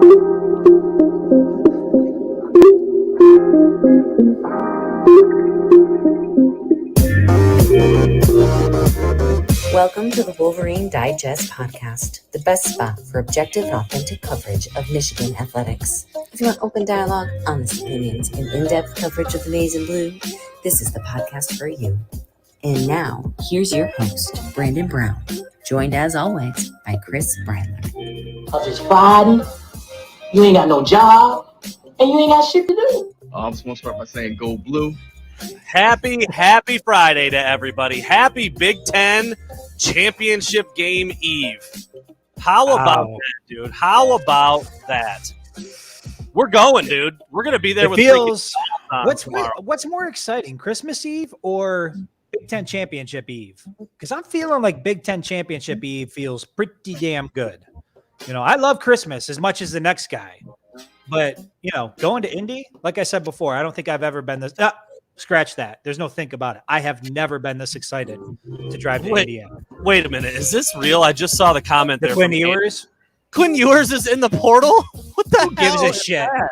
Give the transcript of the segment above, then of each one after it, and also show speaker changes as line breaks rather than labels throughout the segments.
Welcome to the Wolverine Digest podcast, the best spot for objective and authentic coverage of Michigan athletics. If you want open dialogue, honest opinions, and in-depth coverage of the maize and blue, this is the podcast for you. And now, here's your host, Brandon Brown, joined as always by Chris Brandler.
Cause it's Friday, you ain't got no job, and you ain't got shit to do.
I'm just going to start by saying go blue.
Happy Friday to everybody. Happy Big Ten Championship Game Eve. How about that, dude? How about that? We're going, dude. We're going to be there with
feels.
tomorrow.
What's more exciting, Christmas Eve or Big Ten Championship Eve? Because I'm feeling like Big Ten Championship Eve feels pretty damn good. You know, I love Christmas as much as the next guy. But, you know, going to Indy, like I said before, I don't think I've ever been this. Scratch that. There's no think about it. I have never been this excited to drive to Indiana.
Wait a minute. Is this real? I just saw the comment there.
Quinn Ewers?
Quinn Ewers is in the portal? What the
Who gives
hell
a shit?
that?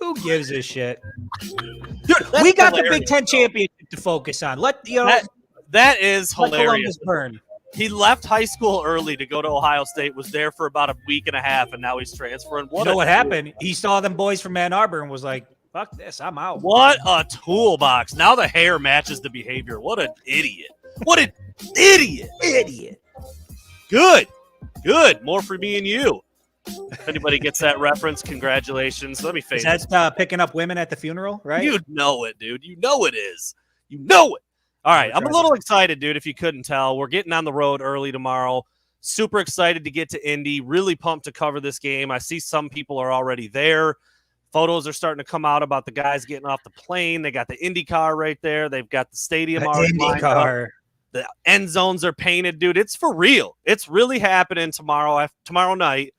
Who gives a shit?
Dude,
We got
hilarious,
the Big Ten
bro.
Championship to focus on.
That is
let
hilarious.
Columbus burn.
He left high school early to go to Ohio State, was there for about a week and a half, and now he's transferring.
You know what happened? He saw them boys from Ann Arbor and was like, fuck this, I'm out.
What a toolbox. Now the hair matches the behavior. What an idiot. What an idiot.
Idiot.
Good. More for me and you. If anybody gets that reference, congratulations. Let me face it.
That's picking up women at the funeral, right?
You know it, dude. You know it is. You know it. All right. I'm a little excited, dude, if you couldn't tell. We're getting on the road early tomorrow. Super excited to get to Indy. Really pumped to cover this game. I see some people are already there. Photos are starting to come out about the guys getting off the plane. They got the Indy car right there. They've got the stadium already lined up. The end zones are painted, dude. It's for real. It's really happening tomorrow night.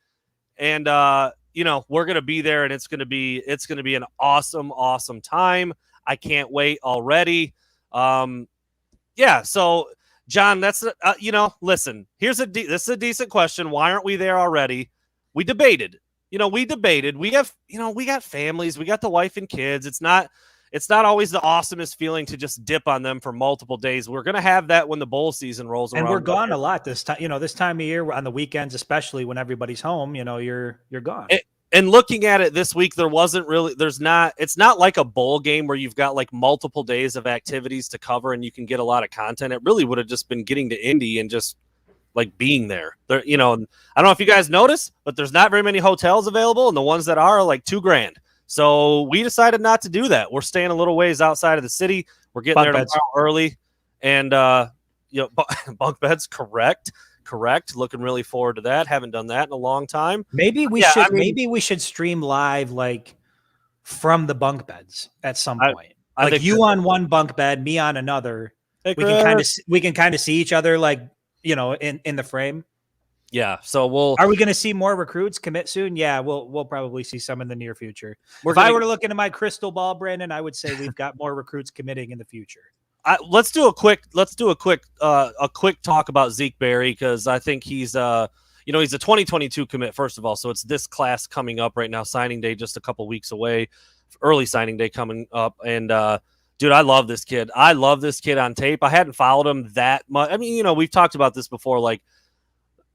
And we're gonna be there, and it's gonna be an awesome time. I can't wait already. So John, that's listen. This is a decent question. Why aren't we there already? We debated. We got families. We got the wife and kids. It's not always the awesomest feeling to just dip on them for multiple days. We're going to have that when the bowl season rolls around.
And we're gone a lot this time. This time of year on the weekends, especially when everybody's home, you're gone.
And looking at it this week, it's not like a bowl game where you've got like multiple days of activities to cover and you can get a lot of content. It really would have just been getting to Indy and just like being there. I don't know if you guys noticed, but there's not very many hotels available, and the ones that are like $2,000. So we decided not to do that. We're staying a little ways outside of the city. We're getting there tomorrow early, and bunk beds, correct. Looking really forward to that. Haven't done that in a long time.
Maybe we should stream live like from the bunk beds at some point. I think you on one bunk bed, me on another. We can kind of see each other like. In the frame. Yeah. So are we going to see more recruits commit soon? Yeah, we'll probably see some in the near future. If I were to look into my crystal ball, Brandon, I would say we've got more recruits committing in the future.
Let's do a quick talk about Zeke Berry, because I think he's he's a 2022 commit, first of all. So it's this class coming up right now. Signing day just a couple weeks away. Early signing day coming up, and dude, I love this kid. I love this kid on tape. I hadn't followed him that much. I mean, we've talked about this before. Like,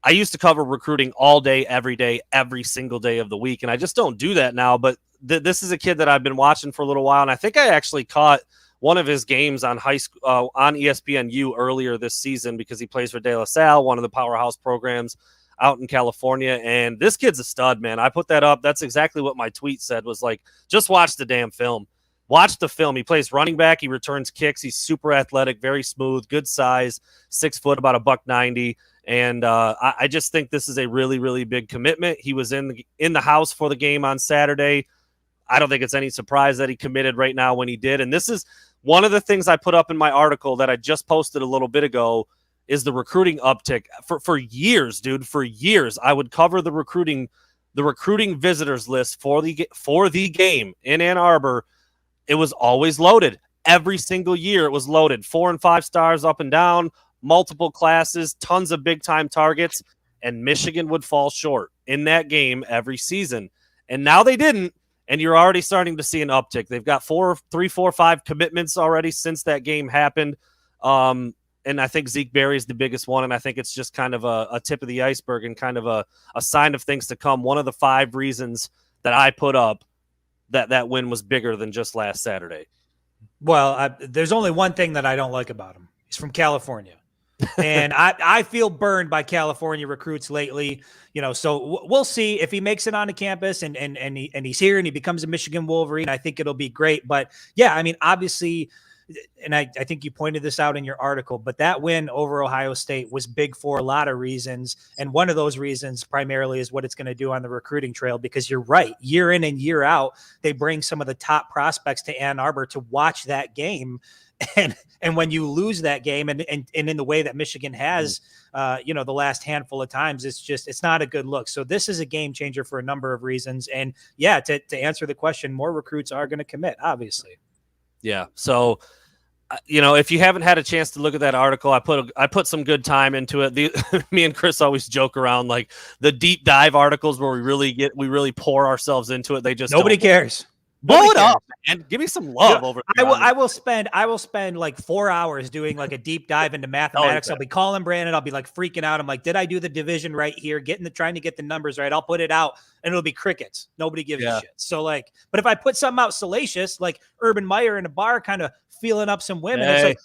I used to cover recruiting all day, every single day of the week, and I just don't do that now. But this is a kid that I've been watching for a little while, and I think I actually caught one of his games on on ESPNU earlier this season, because he plays for De La Salle, one of the powerhouse programs out in California. And this kid's a stud, man. I put that up. That's exactly what my tweet said, was like, just watch the damn film. Watch the film. He plays running back. He returns kicks. He's super athletic, very smooth, good size, 6 foot, about $190. And I just think this is a really, really big commitment. He was in the house for the game on Saturday. I don't think it's any surprise that he committed right now when he did. And this is one of the things I put up in my article that I just posted a little bit ago, is the recruiting uptick. For years, dude, for years, I would cover the recruiting visitors list for the game in Ann Arbor. It was always loaded. Every single year it was loaded. 4 and 5 stars up and down, multiple classes, tons of big-time targets, and Michigan would fall short in that game every season. And now they didn't, and you're already starting to see an uptick. They've got 5 commitments already since that game happened. And I think Zeke Berry is the biggest one, and I think it's just kind of a tip of the iceberg and kind of a sign of things to come. One of the 5 reasons that I put up that win was bigger than just last Saturday.
Well, there's only one thing that I don't like about him. He's from California. And I feel burned by California recruits lately, so we'll see if he makes it onto campus and he's here and he becomes a Michigan Wolverine. I think it'll be great. But yeah, I mean, obviously, and I think you pointed this out in your article, but that win over Ohio State was big for a lot of reasons. And one of those reasons primarily is what it's going to do on the recruiting trail, because you're right. Year in and year out, they bring some of the top prospects to Ann Arbor to watch that game. And when you lose that game and in the way that Michigan has, the last handful of times, it's not a good look. So this is a game changer for a number of reasons. And yeah, to answer the question, more recruits are going to commit, obviously.
Yeah. So, if you haven't had a chance to look at that article, I put some good time into it. Me and Chris always joke around like the deep dive articles where we really pour ourselves into it. They just
nobody cares.
Blow it up and give me some love over there.
I will spend like 4 hours doing like a deep dive into mathematics. I'll be calling Brandon. I'll be like freaking out. I'm like, did I do the division right here? Trying to get the numbers right. I'll put it out and it'll be crickets. Nobody gives a shit. So like, but if I put something out salacious, like Urban Meyer in a bar, kind of feeling up some women, it's like,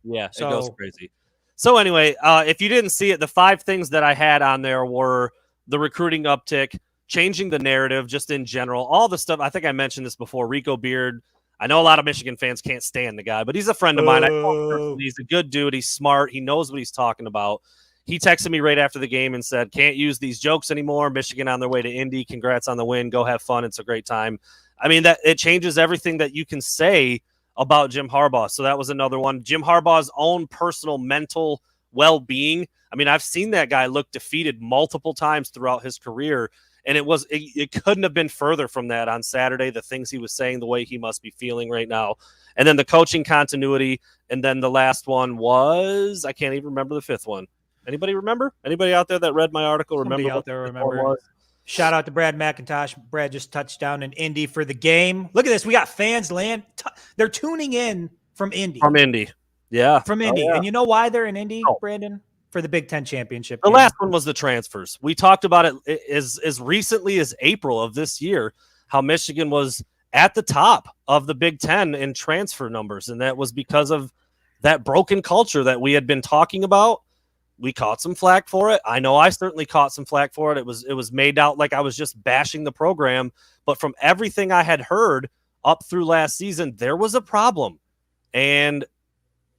it goes crazy. So anyway, if you didn't see it, the 5 things that I had on there were the recruiting uptick, changing the narrative just in general, all the stuff. I think I mentioned this before. Rico Beard. I know a lot of Michigan fans can't stand the guy, but he's a friend of mine. He's a good dude. He's smart. He knows what he's talking about. He texted me right after the game and said, can't use these jokes anymore. Michigan on their way to Indy. Congrats on the win. Go have fun. It's a great time. I mean, that it changes everything that you can say about Jim Harbaugh. So that was another one. Jim Harbaugh's own personal mental well-being. I mean, I've seen that guy look defeated multiple times throughout his career. And it couldn't have been further from that on Saturday, the things he was saying, the way he must be feeling right now. And then the coaching continuity. And then the last one was, I can't even remember the 5th one. Anybody remember? Anybody out there that read my article?
Somebody out there remember? Shout out to Brad McIntosh. Brad just touched down in Indy for the game. Look at this. We got fans they're tuning in from Indy.
From Indy. Yeah.
From Indy. And you know why they're in Indy, Brandon? For the Big Ten championship.
The last one was the transfers. We talked about it as recently as April of this year, how Michigan was at the top of the Big Ten in transfer numbers. And that was because of that broken culture that we had been talking about. We caught some flack for it. I know I certainly caught some flack for it. It was made out like I was just bashing the program. But from everything I had heard up through last season, there was a problem. And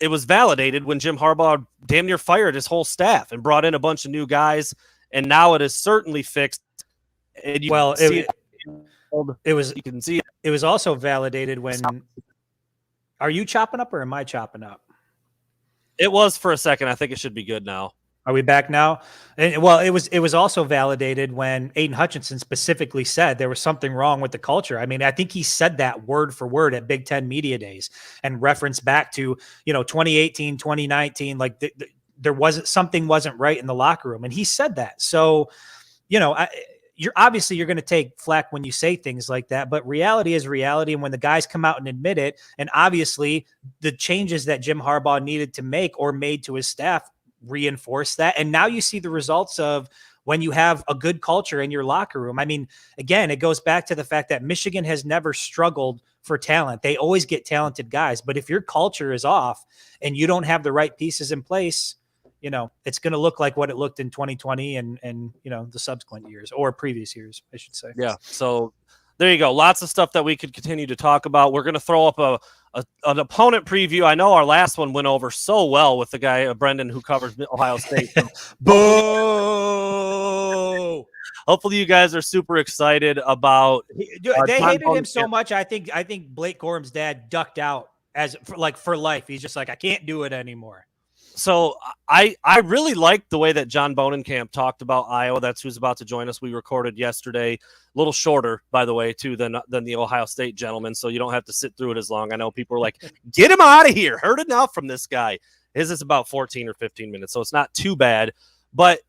it was validated when Jim Harbaugh damn near fired his whole staff and brought in a bunch of new guys. And now it is certainly fixed. And you can see
it was also validated when. Are you chopping up or am I chopping up?
It was for a second. I think it should be good now.
Are we back now? And, well, it was also validated when Aiden Hutchinson specifically said there was something wrong with the culture. I mean, I think he said that word for word at Big Ten Media Days and referenced back to, 2018, 2019, like there wasn't right in the locker room. And he said that. So, you're going to take flack when you say things like that, but reality is reality. And when the guys come out and admit it, and obviously the changes that Jim Harbaugh needed to make or made to his staff reinforce that. And now you see the results of when you have a good culture in your locker room. I mean, again, it goes back to the fact that Michigan has never struggled for talent. They always get talented guys. But if your culture is off and you don't have the right pieces in place, it's going to look like what it looked in 2020 and the subsequent years or previous years, I should say.
Yeah. So there you go. Lots of stuff that we could continue to talk about. We're going to throw up an opponent preview. I know our last one went over so well with the guy, Brendan, who covers Ohio State.
Boo!
Hopefully you guys are super excited about.
They hated him so much. I think Blake Corum's dad ducked out for life. He's just like, I can't do it anymore.
So I really liked the way that John Bonenkamp talked about Iowa. That's who's about to join us. We recorded yesterday, a little shorter, by the way, too, than the Ohio State gentleman. So you don't have to sit through it as long. I know people are like, get him out of here. Heard enough from this guy. His is about 14 or 15 minutes, so it's not too bad. But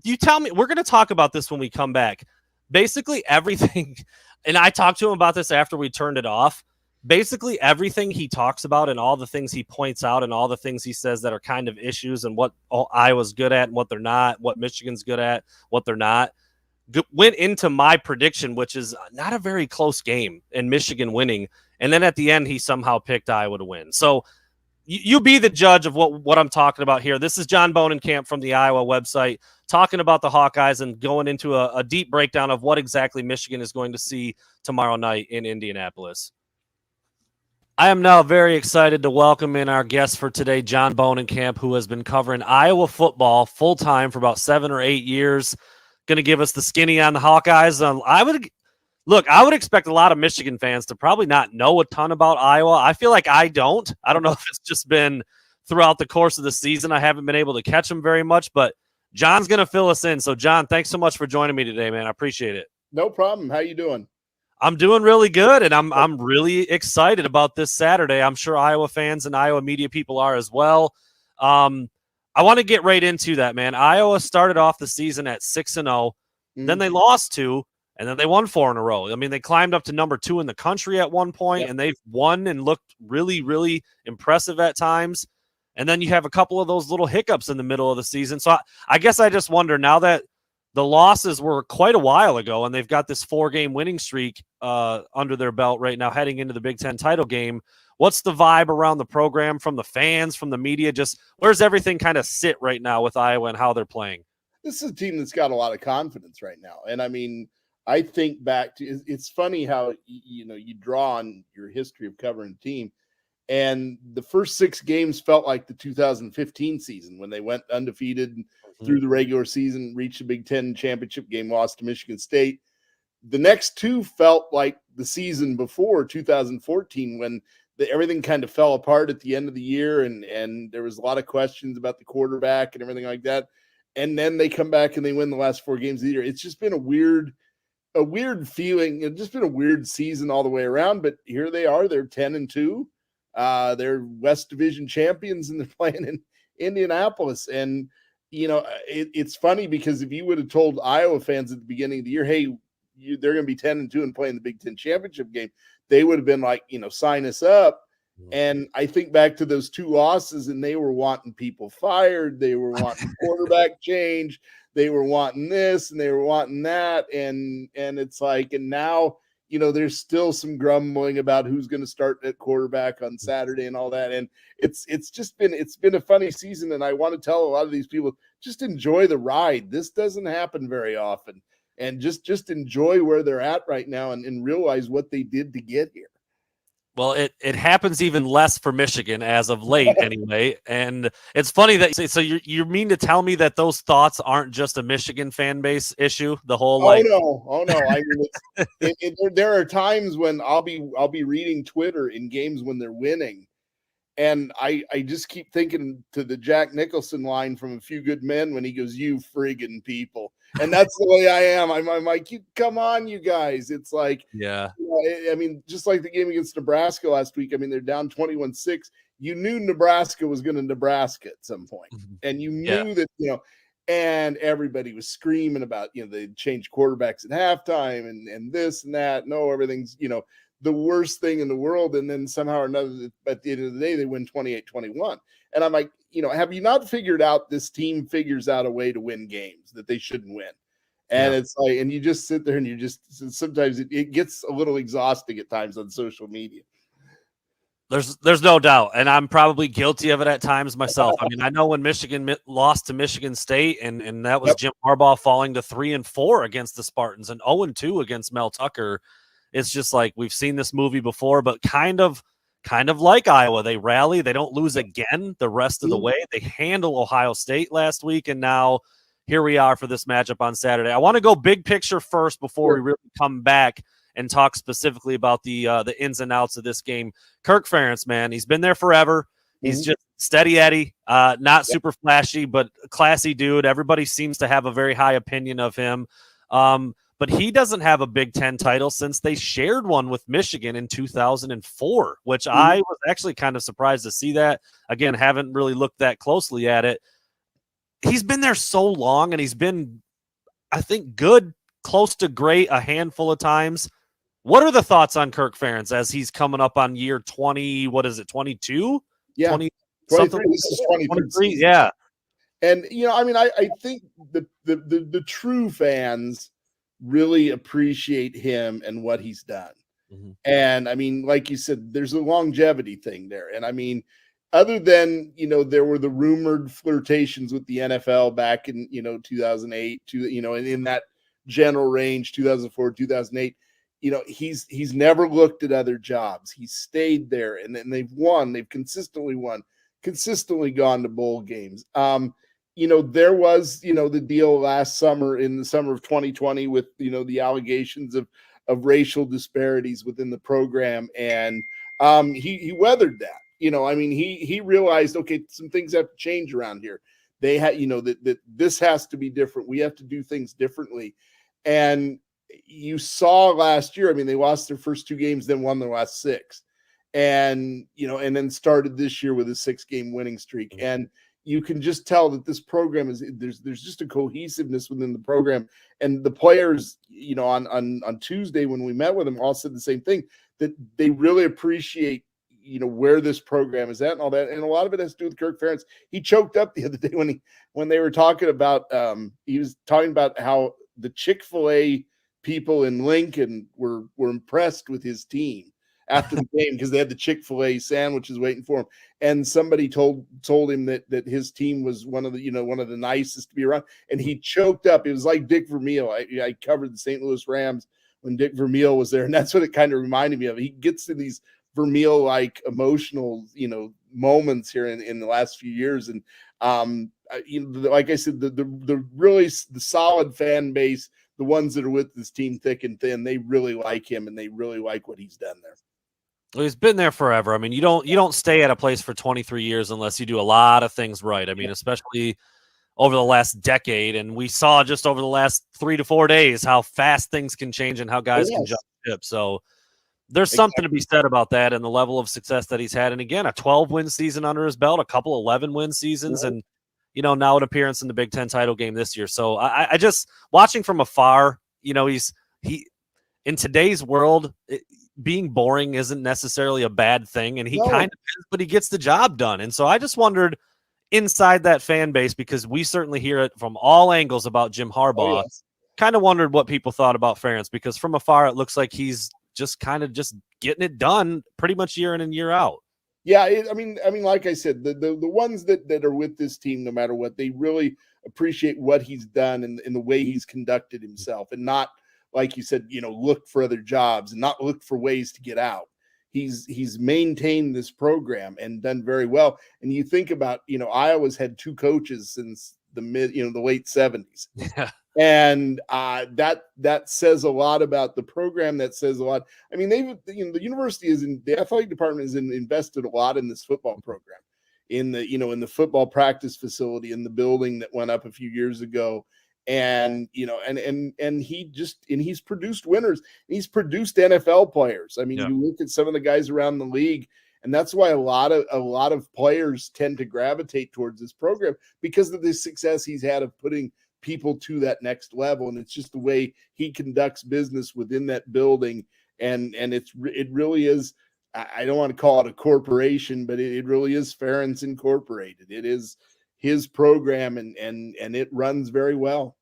you tell me, we're going to talk about this when we come back. basically everything, and I talked to him about this after we turned it off. Basically everything he talks about and all the things he points out and all the things he says that are kind of issues and what Iowa's good at and what they're not, what Michigan's good at, what they're not, went into my prediction, which is not a very close game and Michigan winning. And then at the end, he somehow picked Iowa to win. So you be the judge of what I'm talking about here. This is John Bonenkamp from the Iowa website talking about the Hawkeyes and going into a deep breakdown of what exactly Michigan is going to see tomorrow night in Indianapolis. I am now very excited to welcome in our guest for today, John Bonenkamp, who has been covering Iowa football full-time for about 7 or 8 years. Going to give us the skinny on the Hawkeyes. I would expect a lot of Michigan fans to probably not know a ton about Iowa. I feel like I don't. I don't know if it's just been throughout the course of the season. I haven't been able to catch them very much, but John's going to fill us in. So, John, thanks so much for joining me today, man. I appreciate it.
No problem. How you doing?
I'm doing really good, and I'm really excited about this Saturday. I'm sure Iowa fans and Iowa media people are as well. I want to get right into that, man. Iowa started off the season at 6-0, then they lost 2, and then they won 4 in a row. I mean, they climbed up to number 2 in the country at one point, and they've won and looked really, really impressive at times. And then you have a couple of those little hiccups in the middle of the season. So I guess I just wonder, now that the losses were quite a while ago, and they've got this 4-game winning streak under their belt right now, heading into the Big Ten title game. What's the vibe around the program, from the fans, from the media? Just where's everything kind of sit right now with Iowa and how they're playing?
This is a team that's got a lot of confidence right now. And I mean, I think back to, it's funny how, you draw on your history of covering a team. And the first 6 games felt like the 2015 season when they went undefeated through the regular season, reached the Big Ten championship game, lost to Michigan State. The next 2 felt like the season before, 2014, when everything kind of fell apart at the end of the year, and there was a lot of questions about the quarterback and everything like that. And then they come back and they win the last 4 games of the year. It's just been a weird feeling. It's just been a weird season all the way around. But here they are. They're 10-2. They're West Division champions, and they're playing in Indianapolis. And it's funny because if you would have told Iowa fans at the beginning of the year, hey, they're going to be 10-2 and playing the Big Ten championship game, they would have been like, sign us up. And I think back to those 2 losses, and they were wanting people fired. They were wanting quarterback change. They were wanting this and they were wanting that. And it's like, and now, there's still some grumbling about who's going to start at quarterback on Saturday and all that. And it's been a funny season. And I want to tell a lot of these people, just enjoy the ride. This doesn't happen very often. And just enjoy where they're at right now and realize what they did to get here.
Well, it happens even less for Michigan as of late anyway. And it's funny that so you mean to tell me that those thoughts aren't just a Michigan fan base issue? The whole
Oh no. I mean, there are times when I'll be reading Twitter in games when they're winning, and I just keep thinking to the Jack Nicholson line from A Few Good Men when he goes, "You friggin' people." And that's the way I am. I'm like, come on, you guys. It's like,
yeah.
I mean, just like the game against Nebraska last week. I mean, they're down 21-6. You knew Nebraska was going to Nebraska at some point. And you knew that, and everybody was screaming about, they changed quarterbacks at halftime and this and that. No, everything's, the worst thing in the world. And then somehow or another, at the end of the day, they win 28-21. And I'm like, have you not figured out this team figures out a way to win games that they shouldn't win? And it's like, and you just sit there and you just, sometimes it gets a little exhausting at times on social media.
There's no doubt. And I'm probably guilty of it at times myself. I mean, I know when Michigan lost to Michigan State and that was Jim Harbaugh falling to 3-4 against the Spartans and 0-2 against Mel Tucker. It's just like, we've seen this movie before, but kind of like Iowa. They rally. They don't lose again the rest of the way. They handle Ohio State last week, and now here we are for this matchup on Saturday. I want to go big picture first before we really come back and talk specifically about the ins and outs of this game. Kirk Ferentz, man, he's been there forever. He's just steady Eddie, not super flashy, but a classy dude. Everybody seems to have a very high opinion of him. But he doesn't have a Big Ten title since they shared one with Michigan in 2004, which I was actually kind of surprised to see that. Again, haven't really looked that closely at it. He's been there so long, and he's been, I think, good close to great a handful of times. What are the thoughts on Kirk Ferentz as he's coming up on year 20? What is it, 22?
Yeah,
20,
23.
something.
This is 23.
Yeah.
And I mean, I think the true fans really appreciate him and what he's done.
Mm-hmm.
And I mean, like you said, there's a longevity thing there. And I mean, other than there were the rumored flirtations with the NFL back in 2008 and in that general range, 2004, 2008. He's never looked at other jobs. He's stayed there, and then they've won. They've consistently won, consistently gone to bowl games. There was, the deal last summer in the summer of 2020 with, the allegations of racial disparities within the program. And he weathered that. I mean, he realized, okay, some things have to change around here. They had, that this has to be different. We have to do things differently. And you saw last year, I mean, they lost their first 2 games, then won their last 6. And, and then started this year with a 6-game winning streak. And you can just tell that this program there's just a cohesiveness within the program. And the players, on Tuesday when we met with them, all said the same thing, that they really appreciate, where this program is at and all that. And a lot of it has to do with Kirk Ferentz. He choked up the other day when they were talking about, he was talking about how the Chick-fil-A people in Lincoln were impressed with his team after the game because they had the Chick-fil-A sandwiches waiting for him. And somebody told him that his team was one of the nicest to be around. And he choked up. It was like Dick Vermeil. I covered the St. Louis Rams when Dick Vermeil was there. And that's what it kind of reminded me of. He gets to these Vermeil-like emotional, moments here in the last few years. And, like I said, the really the solid fan base, the ones that are with this team thick and thin, they really like him and they really like what he's done there.
Well, he's been there forever. I mean, you don't stay at a place for 23 years unless you do a lot of things right. I mean, especially over the last decade, and we saw just over the last 3 to 4 days how fast things can change and how guys can jump ship. So there's something to be said about that and the level of success that he's had. And again, a 12-win season under his belt, a couple 11-win seasons, and now an appearance in the Big Ten title game this year. So I just watching from afar, he in today's world, being boring isn't necessarily a bad thing, and he kind of is, but he gets the job done. And so I just wondered inside that fan base, because we certainly hear it from all angles about Jim Harbaugh, kind of wondered what people thought about Ferentz, because from afar it looks like he's just kind of just getting it done pretty much year in and year out.
Yeah, I mean, like I said, the ones that are with this team, no matter what, they really appreciate what he's done and the way he's conducted himself, and not, like you said, look for other jobs and not look for ways to get out. He's maintained this program and done very well. And you think about, Iowa's had 2 coaches since the late 70s.
Yeah.
And that says a lot about the program. That says a lot. I mean, the university the athletic department has invested a lot in this football program, in the football practice facility, in the building that went up a few years ago. And he's produced winners. He's produced NFL players. I mean, you look at some of the guys around the league, and that's why a lot of players tend to gravitate towards this program, because of the success he's had of putting people to that next level. And it's just the way he conducts business within that building. And it really is, I don't want to call it a corporation, but it really is Ferentz Incorporated. It is his program, and it runs very well.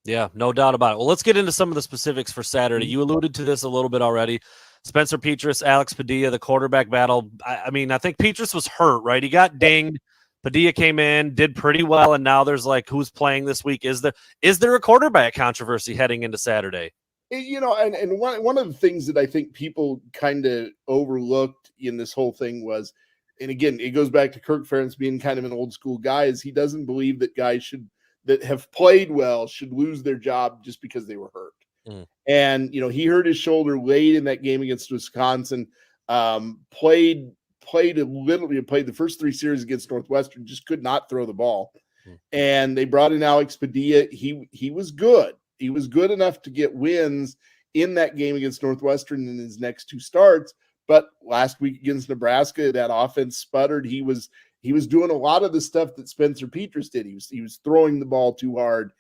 Yeah, no doubt about it. Well, let's get into some of the specifics for Saturday. You alluded to this a little bit already. Spencer Petras, Alex Padilla, the quarterback battle. I mean, I think Petras was hurt, right? He got dinged. Padilla came in, did pretty well, and now there's like, who's playing this week? Is there a quarterback controversy heading into Saturday?
And one of the things that I think people kind of overlooked in this whole thing was, and again, it goes back to Kirk Ferentz being kind of an old school guy, is he doesn't believe that guys that have played well should lose their job just because they were hurt. And, he hurt his shoulder late in that game against Wisconsin, played the first 3 series against Northwestern, just could not throw the ball. And they brought in Alex Padilla. He was good. He was good enough to get wins in that game against Northwestern in his next 2 starts. But last week against Nebraska, that offense sputtered. He was doing a lot of the stuff that Spencer Petras did. He was throwing the ball too hard.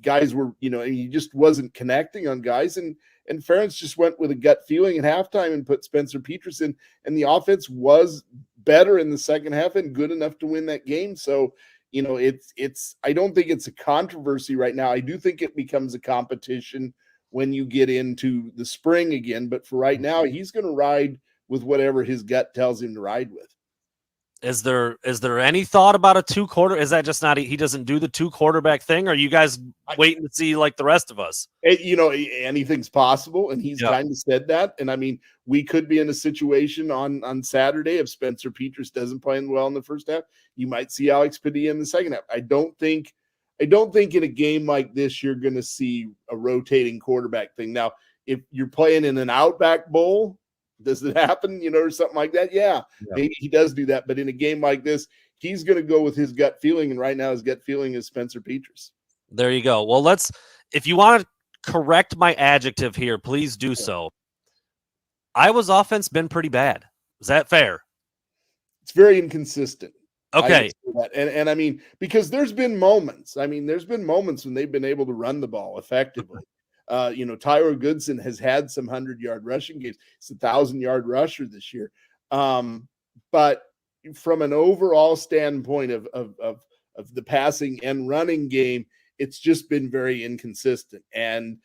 guys were, he just wasn't connecting on guys, and Ferentz just went with a gut feeling at halftime and put Spencer Petras in, and the offense was better in the second half and good enough to win that game. So, I don't think it's a controversy right now. I do think it becomes a competition when you get into the spring again, but for right now, he's going to ride with whatever his gut tells him to ride with. Is there any thought about a 2-quarter? Is that just not, he doesn't do the 2-quarterback thing? Or are you guys waiting to see like the rest of us? Anything's possible. And he's kind of said that. And I mean, we could be in a situation on Saturday if Spencer Petras doesn't play well in the first half. You might see Alex Padilla in the second half. I don't think in a game like this, you're going to see a rotating quarterback thing. Now, if you're playing in an Outback Bowl, does it happen, or something like that? Yeah, maybe he does do that. But in a game like this, he's going to go with his gut feeling. And right now his gut feeling is Spencer Petras. There you go. Well, if you want to correct my adjective here, please do so. Iowa's offense been pretty bad. Is that fair? It's very inconsistent. Okay. And I mean, because there's been moments when they've been able to run the ball effectively. Tyler Goodson has had some 100-yard rushing games. It's a 1,000-yard rusher this year. But from an overall standpoint of the passing and running game, it's just been very inconsistent. And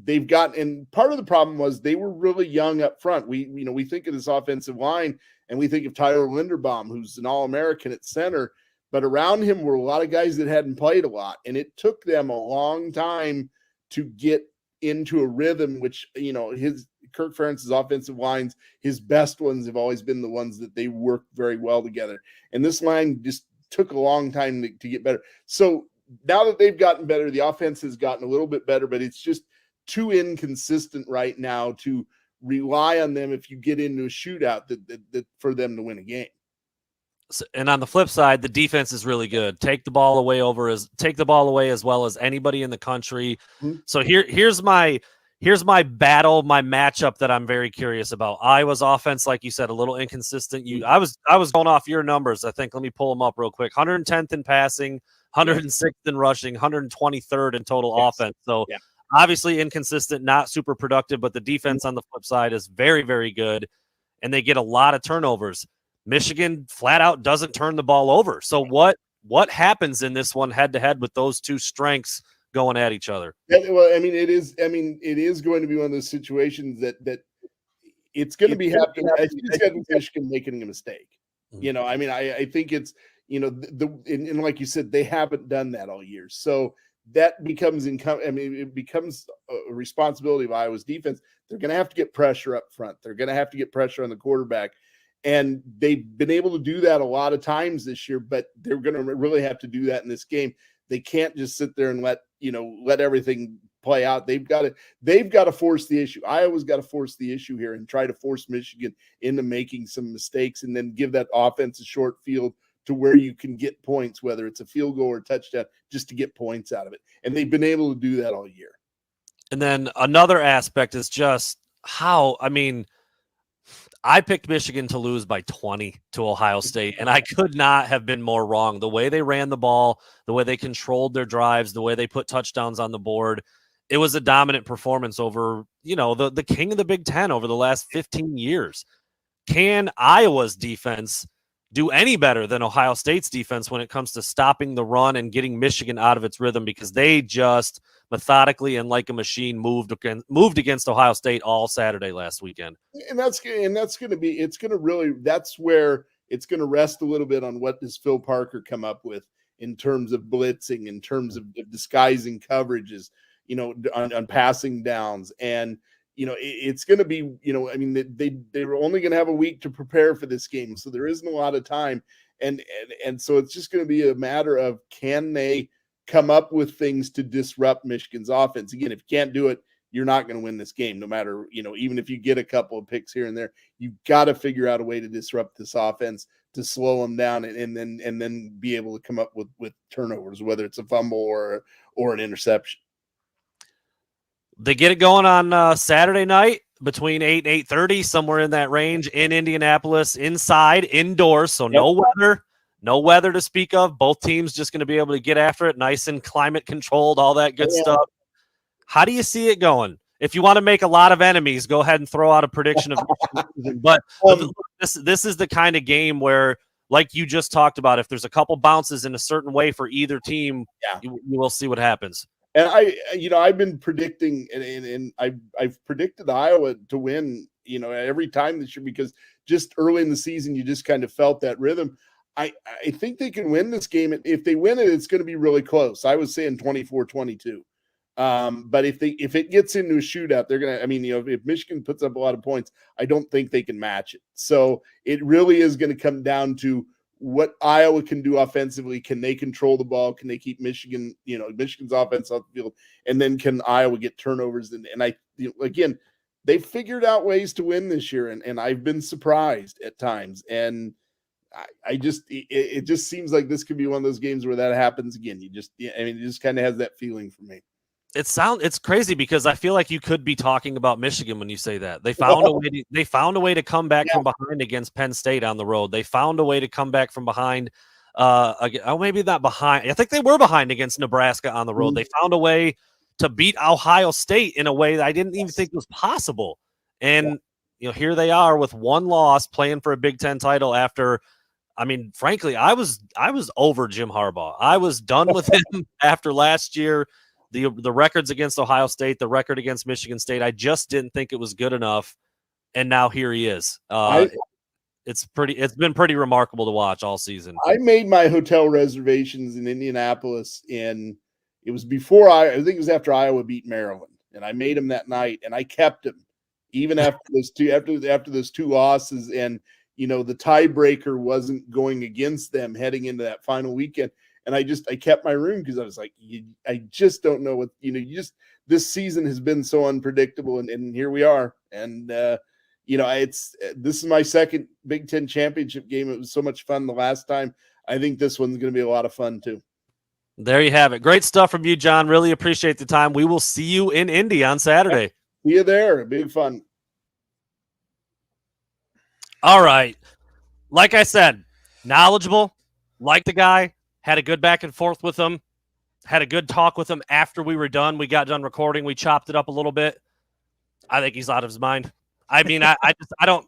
they've gotten, and part of the problem was they were really young up front. We think of this offensive line and we think of Tyler Linderbaum, who's an All-American at center, but around him were a lot of guys that hadn't played a lot. And it took them a long time to get into a rhythm, which, Kirk Ferentz's offensive lines, his best ones have always been the ones that they work very well together. And this line just took a long time to get better. So now that they've gotten better, the offense has gotten a little bit better, but it's just too inconsistent right now to rely on them if you get into a shootout that for them to win a game. And on the flip side, the defense is really good. Take the ball away as well as anybody in the country. Mm-hmm. So here's my battle, my matchup that I'm very curious about. Iowa's offense, like you said, a little inconsistent. I was going off your numbers. I think, let me pull them up real quick. 110th in passing, 106th in rushing, 123rd in total offense. So obviously inconsistent, not super productive, but the defense on the flip side is very, very good. And they get a lot of turnovers. Michigan flat out doesn't turn the ball over. So what happens in this one head to head with those two strengths going at each other? Well, it is going to be one of those situations that it's going to be happening. I think it's going to be Michigan making a mistake. Mm-hmm. I think it's, and like you said, they haven't done that all year. So that becomes it becomes a responsibility of Iowa's defense. They're going to have to get pressure up front. They're going to have to get pressure on the quarterback. And they've been able to do that a lot of times this year, but they're going to really have to do that in this game. They can't just sit there and let everything play out. They've got to force the issue. Iowa's got to force the issue here and try to force Michigan into making some mistakes, and then give that offense a short field to where you can get points, whether it's a field goal or a touchdown, just to get points out of it. And they've been able to do that all year. And then another aspect is just how, I picked Michigan to lose by 20 to Ohio State, and I could not have been more wrong. The way they ran the ball, the way they controlled their drives, the way they put touchdowns on the board, it was a dominant performance over, the king of the Big Ten over the last 15 years. Can Iowa's defense do any better than Ohio State's defense when it comes to stopping the run and getting Michigan out of its rhythm? Because they just methodically and like a machine moved against Ohio State all Saturday last weekend. And that's where it's going to rest a little bit on what does Phil Parker come up with in terms of blitzing, in terms of disguising coverages, on passing downs. And, it's going to be, they were only going to have a week to prepare for this game. So there isn't a lot of time. And so it's just going to be a matter of, can they come up with things to disrupt Michigan's offense? Again, if you can't do it, you're not going to win this game, no matter, even if you get a couple of picks here and there. You've got to figure out a way to disrupt this offense, to slow them down, and then be able to come up with turnovers, whether it's a fumble or an interception. They get it going on Saturday night between 8 and 8:30, somewhere in that range, in Indianapolis, indoors, so no weather,
No weather to speak of. Both teams just going to be able to get after it, nice and climate controlled, all that good stuff. How do you see it going? If you want to make a lot of enemies, go ahead and throw out a prediction of but this is the kind of game where, like you just talked about, if there's a couple bounces in a certain way for either team, you will see what happens.
And I've been predicting, and I've predicted Iowa to win, every time this year, because just early in the season, you just kind of felt that rhythm. I think they can win this game. If they win it, it's going to be really close. I was saying 24-22. But if it gets into a shootout, they're going to, if Michigan puts up a lot of points, I don't think they can match it. So it really is going to come down to what Iowa can do offensively. Can they control the ball? Can they keep Michigan's offense off the field? And then can Iowa get turnovers? And again, they figured out ways to win this year. And I've been surprised at times. And it just seems like this could be one of those games where that happens again. It just kind of has that feeling for me.
It's crazy because I feel like you could be talking about Michigan when you say that. They found a way to come back from behind against Penn State on the road. They found a way to come back from behind. Maybe not behind. I think they were behind against Nebraska on the road.
Mm-hmm.
They found a way to beat Ohio State in a way that I didn't even think was possible. And here they are with one loss, playing for a Big Ten title after. Frankly, I was over Jim Harbaugh. I was done with him after last year. The records against Ohio State, the record against Michigan State, I just didn't think it was good enough. And now here he is. It's been pretty remarkable to watch all season.
I made my hotel reservations in Indianapolis, and it was before I think it was after Iowa beat Maryland, and I made them that night, and I kept them even after those two losses. And the tiebreaker wasn't going against them heading into that final weekend. And I kept my room because I was like, I just don't know what, this season has been so unpredictable, and here we are. And, this is my second Big Ten championship game. It was so much fun the last time. I think this one's going to be a lot of fun too.
There you have it. Great stuff from you, John. Really appreciate the time. We will see you in Indy on Saturday.
See you there. Big fun.
All right. Like I said, knowledgeable, like the guy. Had a good back and forth with him. Had a good talk with him after we were done. We got done recording. We chopped it up a little bit. I think he's out of his mind. I don't.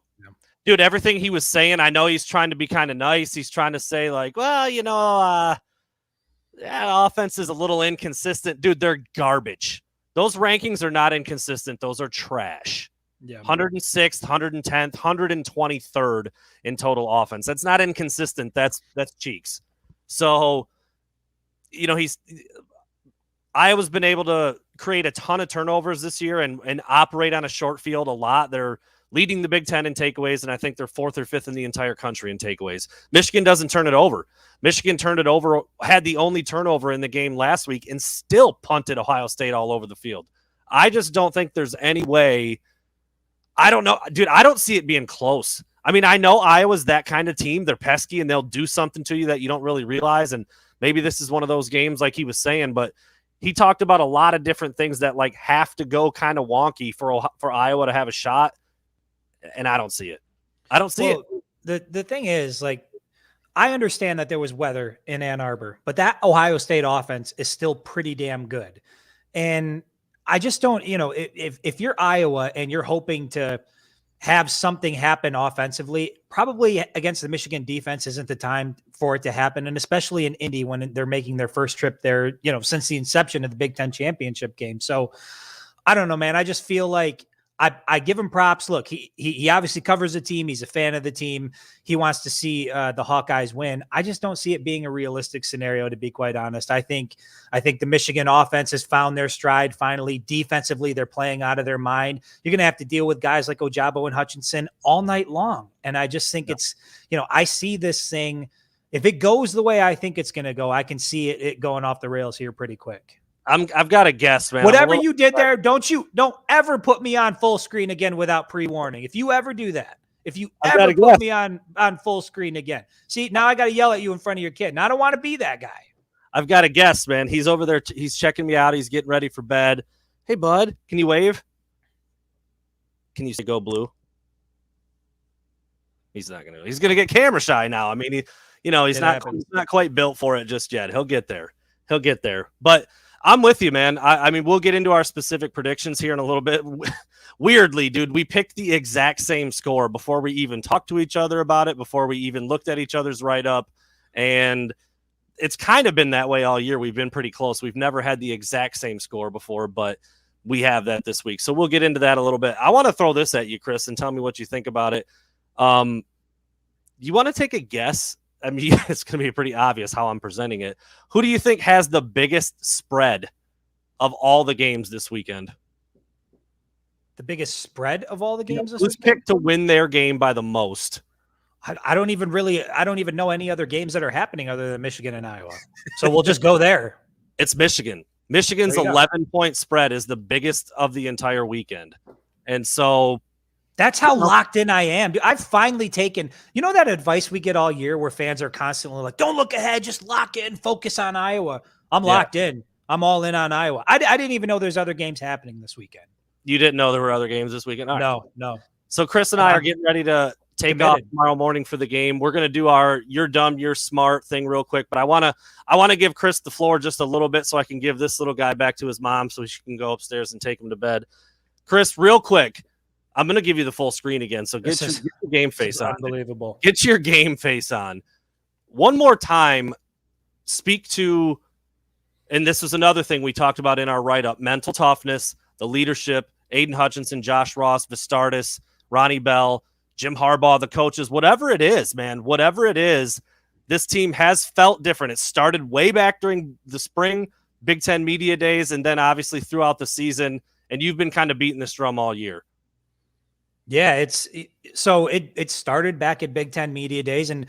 Dude, everything he was saying, I know he's trying to be kind of nice. He's trying to say like, well, offense is a little inconsistent. Dude, they're garbage. Those rankings are not inconsistent. Those are trash. Yeah, 106th, 110th, 123rd in total offense. That's not inconsistent. That's cheeks. So, Iowa's been able to create a ton of turnovers this year and operate on a short field a lot. They're leading the Big Ten in takeaways, and I think they're 4th or 5th in the entire country in takeaways. Michigan doesn't turn it over. Michigan turned it over, had the only turnover in the game last week, and still punted Ohio State all over the field. I just don't think there's any way. I don't know. Dude, I don't see it being close. I know Iowa's that kind of team. They're pesky, and they'll do something to you that you don't really realize. And maybe this is one of those games like he was saying, but he talked about a lot of different things that have to go kind of wonky for Iowa to have a shot. And I don't see it. I don't see it.
The thing is, I understand that there was weather in Ann Arbor, but that Ohio State offense is still pretty damn good. And I just don't, if you're Iowa and you're hoping to have something happen offensively, probably against the Michigan defense isn't the time for it to happen. And especially in Indy when they're making their first trip there, since the inception of the Big Ten championship game. So I don't know, man. I just feel like I give him props. Look, he obviously covers the team. He's a fan of the team. He wants to see the Hawkeyes win. I just don't see it being a realistic scenario, to be quite honest. I think the Michigan offense has found their stride finally. Defensively, they're playing out of their mind. You're going to have to deal with guys like Ojabo and Hutchinson all night long. And I just think it's, I see this thing. If it goes the way I think it's going to go, I can see it going off the rails here pretty quick.
I've got a guess, man.
Whatever you did there, don't ever put me on full screen again without pre-warning. If you ever do that, if you ever put me on full screen again, see, now I got to yell at you in front of your kid. Now I don't want to be that guy.
I've got a guess, man. He's over there. He's checking me out. He's getting ready for bed. Hey, bud, can you wave? Can you say go blue? He's not going to. He's going to get camera shy now. he's not quite built for it just yet. He'll get there. But I'm with you, man. I mean, we'll get into our specific predictions here in a little bit. Weirdly, dude, we picked the exact same score before we even talked to each other about it, before we even looked at each other's write-up. And it's kind of been that way all year. We've been pretty close. We've never had the exact same score before, but we have that this week. So we'll get into that a little bit. I want to throw this at you, Chris, and tell me what you think about it. You want to take a guess? I mean, it's going to be pretty obvious how I'm presenting it. Who do you think has the biggest spread of all the games this weekend?
The biggest spread of all the games this
weekend? Who's picked to win their game by the most?
I don't even know any other games that are happening other than Michigan and Iowa. So we'll just go there.
It's Michigan. Michigan's 11-point spread is the biggest of the entire weekend. And so
that's how locked in I am. I've finally taken, that advice we get all year where fans are constantly like, don't look ahead, just lock in, focus on Iowa. I'm locked in. I'm all in on Iowa. I didn't even know there's other games happening this weekend.
You didn't know there were other games this weekend? All right.
No.
So Chris and I are getting ready to take off tomorrow morning for the game. We're going to do our "you're dumb, you're smart" thing real quick, but I want to give Chris the floor just a little bit so I can give this little guy back to his mom so she can go upstairs and take him to bed. Chris, real quick, I'm going to give you the full screen again. So get your game face on.
Unbelievable.
Get your game face on. One more time, speak to, and this was another thing we talked about in our write-up, mental toughness, the leadership, Aiden Hutchinson, Josh Ross, Vistardis, Ronnie Bell, Jim Harbaugh, the coaches, whatever it is, man, whatever it is, this team has felt different. It started way back during the spring Big Ten media days and then obviously throughout the season, and you've been kind of beating this drum all year.
Yeah, it started back at Big Ten media days, and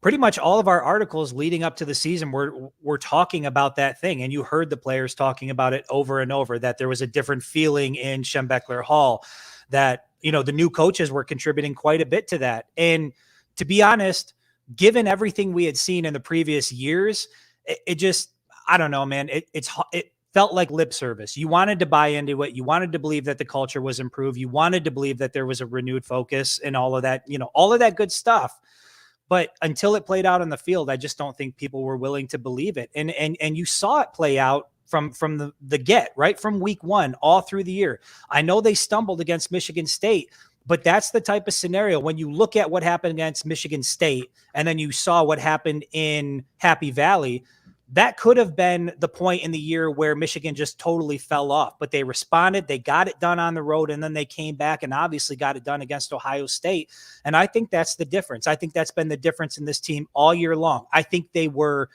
pretty much all of our articles leading up to the season were talking about that thing. And you heard the players talking about it over and over, that there was a different feeling in Schembechler Hall, that, the new coaches were contributing quite a bit to that. And to be honest, given everything we had seen in the previous years, it just, I don't know, man, it felt like lip service. You wanted to buy into it. You wanted to believe that the culture was improved. You wanted to believe that there was a renewed focus and all of that, all of that good stuff. But until it played out on the field, I just don't think people were willing to believe it. And you saw it play out from the get, right from week one, all through the year. I know they stumbled against Michigan State, but that's the type of scenario when you look at what happened against Michigan State and then you saw what happened in Happy Valley. That could have been the point in the year where Michigan just totally fell off, but they responded, they got it done on the road, and then they came back and obviously got it done against Ohio State. And I think that's the difference. I think that's been the difference in this team all year long. I think they were,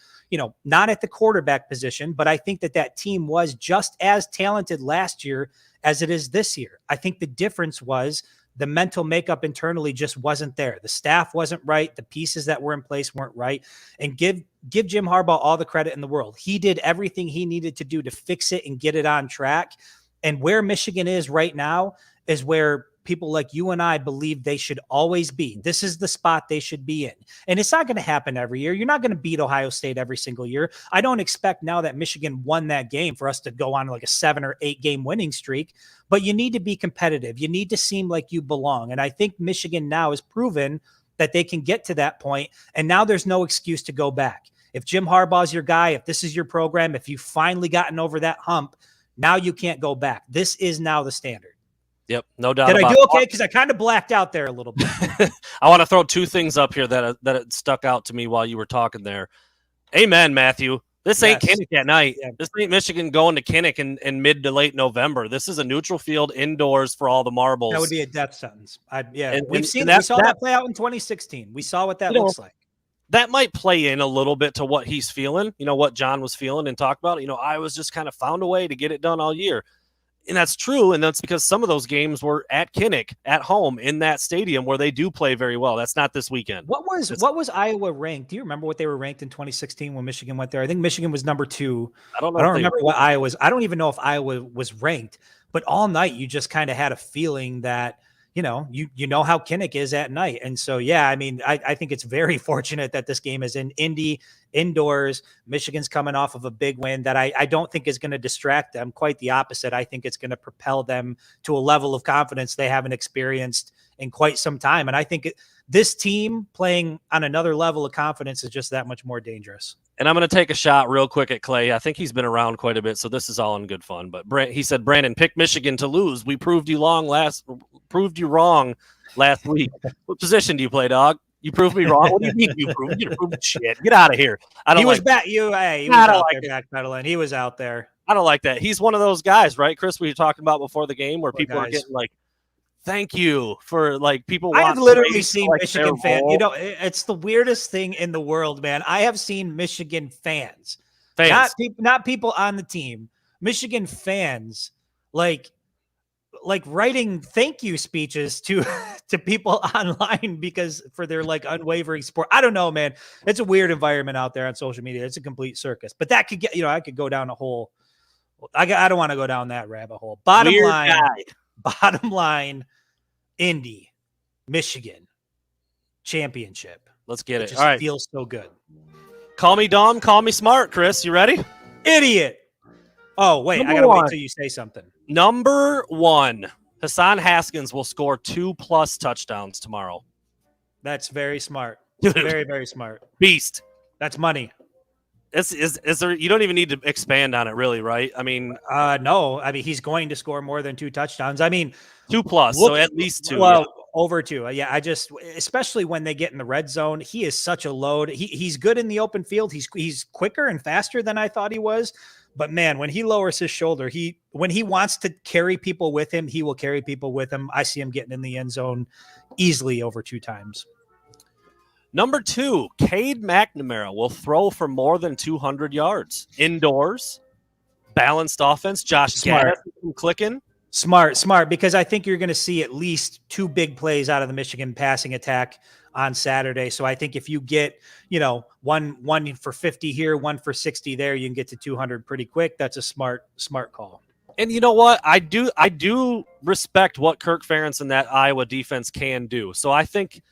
not at the quarterback position, but I think that team was just as talented last year as it is this year. I think the difference was the mental makeup internally just wasn't there. The staff wasn't right. The pieces that were in place weren't right. And give Jim Harbaugh all the credit in the world. He did everything he needed to do to fix it and get it on track. And where Michigan is right now is where people like you and I believe they should always be. This is the spot they should be in. And it's not going to happen every year. You're not going to beat Ohio State every single year. I don't expect now that Michigan won that game for us to go on like a 7 or 8 game winning streak, but you need to be competitive. You need to seem like you belong. And I think Michigan now has proven that they can get to that point. And now there's no excuse to go back. If Jim Harbaugh's your guy, if this is your program, if you've finally gotten over that hump, now you can't go back. This is now the standard.
Yep, no doubt.
Did I do okay? Because I kind of blacked out there a little bit.
I want to throw 2 things up here that stuck out to me while you were talking there. Amen, Matthew. This ain't Kinnick at night. Yeah. This ain't Michigan going to Kinnick in mid to late November. This is a neutral field indoors for all the marbles.
That would be a death sentence.
And
we saw that play out in 2016. We saw what that looks like.
That might play in a little bit to what he's feeling, what John was feeling and talked about. I was just kind of found a way to get it done all year. And that's true, and that's because some of those games were at Kinnick, at home, in that stadium where they do play very well. That's not this weekend.
What was Iowa ranked? Do you remember what they were ranked in 2016 when Michigan went there? I think Michigan was number 2. I don't remember what Iowa was. I don't even know if Iowa was ranked. But all night, you just kind of had a feeling that, you know how Kinnick is at night. And so, yeah, I mean, I think it's very fortunate that this game is in Indy, indoors. Michigan's coming off of a big win that I don't think is going to distract them. Quite the opposite. I think it's going to propel them to a level of confidence they haven't experienced in quite some time. And I think this team playing on another level of confidence is just that much more dangerous.
And I'm going to take a shot real quick at Clay. I think he's been around quite a bit, so this is all in good fun. But he said, Brandon, pick Michigan to lose. We proved you wrong last week. What position do you play, dog? You proved me wrong. What do you mean you proved shit? Get out of here. I don't.
He was
like
he was out there backpedaling. He was out there.
I don't like that. He's one of those guys, right, Chris? We were talking about before the game where people are getting like, "Thank you for like people."
I've literally seen Michigan fans. You know, it's the weirdest thing in the world, man. I have seen Michigan fans. Not people on the team. Michigan fans like writing thank you speeches to people online because for their like unwavering support. I don't know, man. It's a weird environment out there on social media. It's a complete circus. But that could get, I could go down a hole. I don't want to go down that rabbit hole. Bottom line, Indy, Michigan championship.
Let's get it.
Just
all right.
Feels so good.
Call me dumb, call me smart, Chris. You ready?
Idiot. Oh, wait. I got to wait till you say something.
Number 1, Hassan Haskins will score 2+ touchdowns tomorrow.
That's very smart. Very, very smart.
Beast.
That's money.
Is there? You don't even need to expand on it, really, right? I mean,
no. I mean, he's going to score more than 2 touchdowns. I mean,
2+, so at least 2.
Well, over 2. Yeah, especially when they get in the red zone, he is such a load. He's good in the open field. He's quicker and faster than I thought he was. But man, when he lowers his shoulder, when he wants to carry people with him, he will carry people with him. I see him getting in the end zone easily over 2 times.
Number 2, Cade McNamara will throw for more than 200 yards. Indoors, balanced offense. Josh Gaddis clicking.
Smart, because I think you're going to see at least 2 big plays out of the Michigan passing attack on Saturday. So I think if you get, one for 50 here, 1 for 60 there, you can get to 200 pretty quick. That's a smart call.
And you know what? I do respect what Kirk Ferentz and that Iowa defense can do. So I think,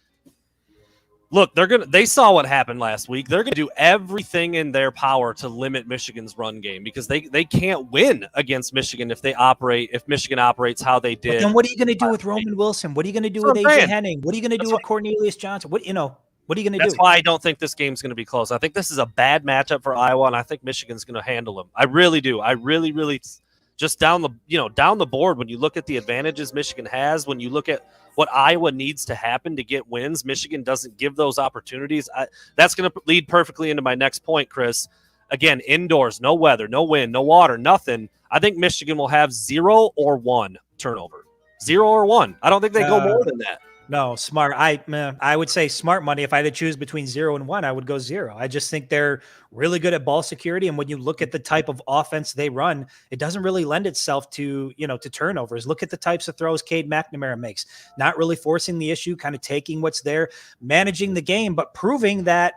look, they saw what happened last week. They're going to do everything in their power to limit Michigan's run game because they can't win against Michigan if Michigan operates how they did.
But then what are you going to do with Roman Wilson? What are you going to do with AJ Henning? What are you going to do with Cornelius Johnson? What are you going to do?
That's why I don't think this game's going to be close. I think this is a bad matchup for Iowa, and I think Michigan's going to handle them. I really do. I really, really just down the board, when you look at the advantages Michigan has, when you look at what Iowa needs to happen to get wins, Michigan doesn't give those opportunities. That's going to lead perfectly into my next point, Chris. Again, indoors, no weather, no wind, no water, nothing. I think Michigan will have 0 or 1 turnover. 0 or 1. I don't think they go more than that.
No, smart. I would say smart money. If I had to choose between 0 and 1, I would go 0. I just think they're really good at ball security. And when you look at the type of offense they run, it doesn't really lend itself to, to turnovers. Look at the types of throws Cade McNamara makes, not really forcing the issue, kind of taking what's there, managing the game, but proving that,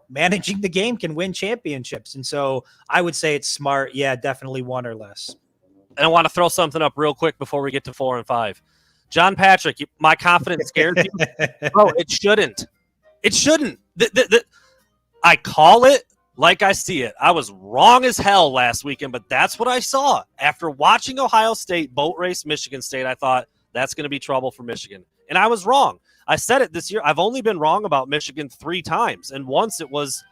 managing the game can win championships. And so I would say it's smart. Yeah, definitely 1 or less.
And I want to throw something up real quick before we get to 4 and 5. John Patrick, my confidence scared you? Bro, it shouldn't. It shouldn't. I call it like I see it. I was wrong as hell last weekend, but that's what I saw. After watching Ohio State boat race Michigan State, I thought that's going to be trouble for Michigan. And I was wrong. I said it this year. I've only been wrong about Michigan 3 times. And once it was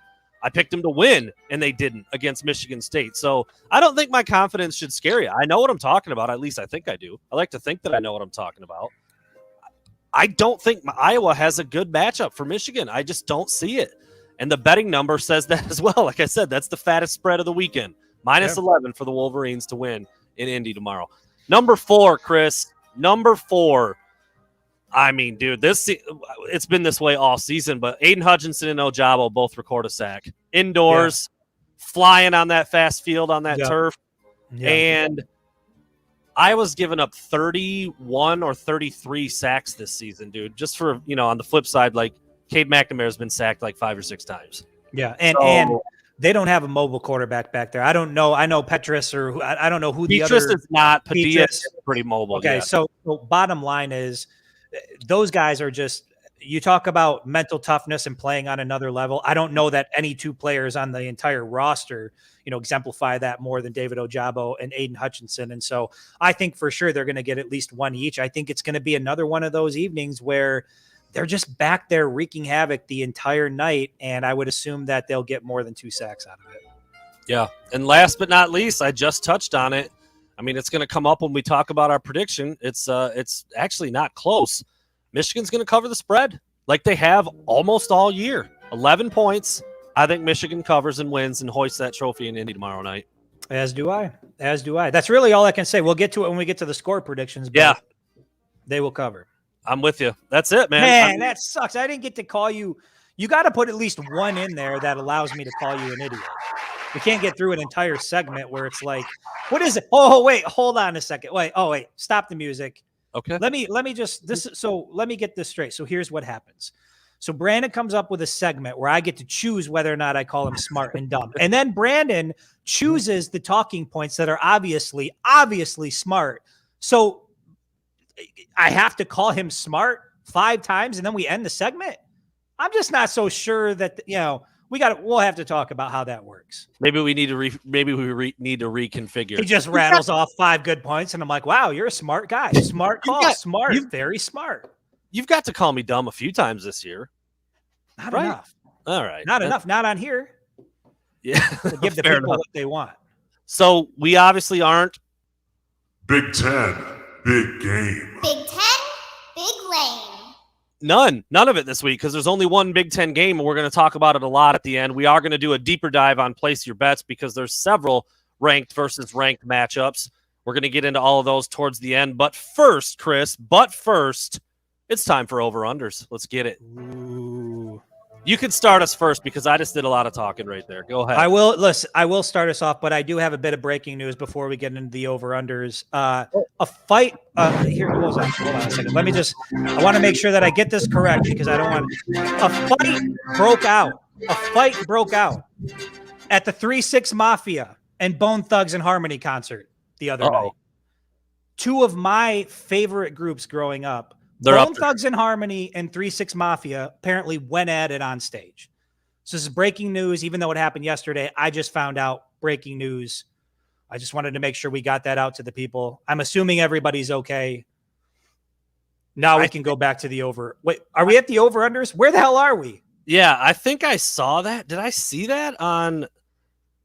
I picked them to win, and they didn't against Michigan State. So I don't think my confidence should scare you. I know what I'm talking about. At least I think I do. I like to think that I know what I'm talking about. I don't think Iowa has a good matchup for Michigan. I just don't see it. And the betting number says that as well. Like I said, that's the fattest spread of the weekend. Minus 11 for the Wolverines to win in Indy tomorrow. Number 4, Chris. Number 4. I mean, dude, it's been this way all season, but Aiden Hutchinson and Ojabo both record a sack. Indoors, flying on that fast field on that turf. Yeah. And I was giving up 31 or 33 sacks this season, dude. Just for, on the flip side, like Cade McNamara has been sacked like 5 or 6 times.
Yeah, and they don't have a mobile quarterback back there. I don't know. I know Petrus or I don't know who the other.
Petrus is not. Padilla is pretty mobile.
Okay, so bottom line is those guys are just, you talk about mental toughness and playing on another level. I don't know that any 2 players on the entire roster, exemplify that more than David Ojabo and Aiden Hutchinson. And so I think for sure they're going to get at least 1 each. I think it's going to be another one of those evenings where they're just back there wreaking havoc the entire night, and I would assume that they'll get more than 2 sacks out of it.
Yeah, and last but not least, I just touched on it. I mean, it's going to come up when we talk about our prediction. It's actually not close. Michigan's going to cover the spread like they have almost all year. 11 points. I think Michigan covers and wins and hoists that trophy in Indy tomorrow night.
As do I. That's really all I can say. We'll get to it when we get to the score predictions. But
yeah,
they will cover.
I'm with you. That's it, man.
Man, that sucks. I didn't get to call you. You got to put at least one in there that allows me to call you an idiot. We can't get through an entire segment where it's like, what is it? Oh, wait, hold on a second. Wait, stop the music.
Okay.
Let me get this straight. So here's what happens. So Brandon comes up with a segment where I get to choose whether or not I call him smart and dumb. And then Brandon chooses the talking points that are obviously smart. So I have to call him smart 5 times and then we end the segment. I'm just not so sure that, we'll have to talk about how that works.
Maybe we need to need to reconfigure.
He just rattles off 5 good points and I'm like, wow, you're a smart guy. Smart call. Very smart.
You've got to call me dumb a few times this year.
Not enough.
All right.
Not enough. Not on here.
Yeah.
To give the people what they want.
So we obviously aren't.
Big Ten, big game.
Big Ten, big lane.
None of it this week because there's only one Big Ten game, and we're going to talk about it a lot at the end. We are going to do a deeper dive on place your bets because there's several ranked versus ranked matchups. We're going to get into all of those towards the end. But first, Chris, it's time for over-unders. Let's get it.
Ooh.
You can start us first because I just did a lot of talking right there. Go ahead.
I will start us off, but I do have a bit of breaking news before we get into the over-unders. A fight. Hold on a second. I want to make sure that I get this correct because I don't want a fight broke out. A fight broke out at the 3-6 Mafia and Bone Thugs and Harmony concert the other night. 2 of my favorite groups growing up. Bone Thugs and Harmony and 3-6 Mafia apparently went at it on stage. So this is breaking news. Even though it happened yesterday, I just found out breaking news. I just wanted to make sure we got that out to the people. I'm assuming everybody's okay. Now we can go back to the over. Wait, are we at the over-unders? Where the hell are we?
Yeah, I think I saw that. Did I see that on...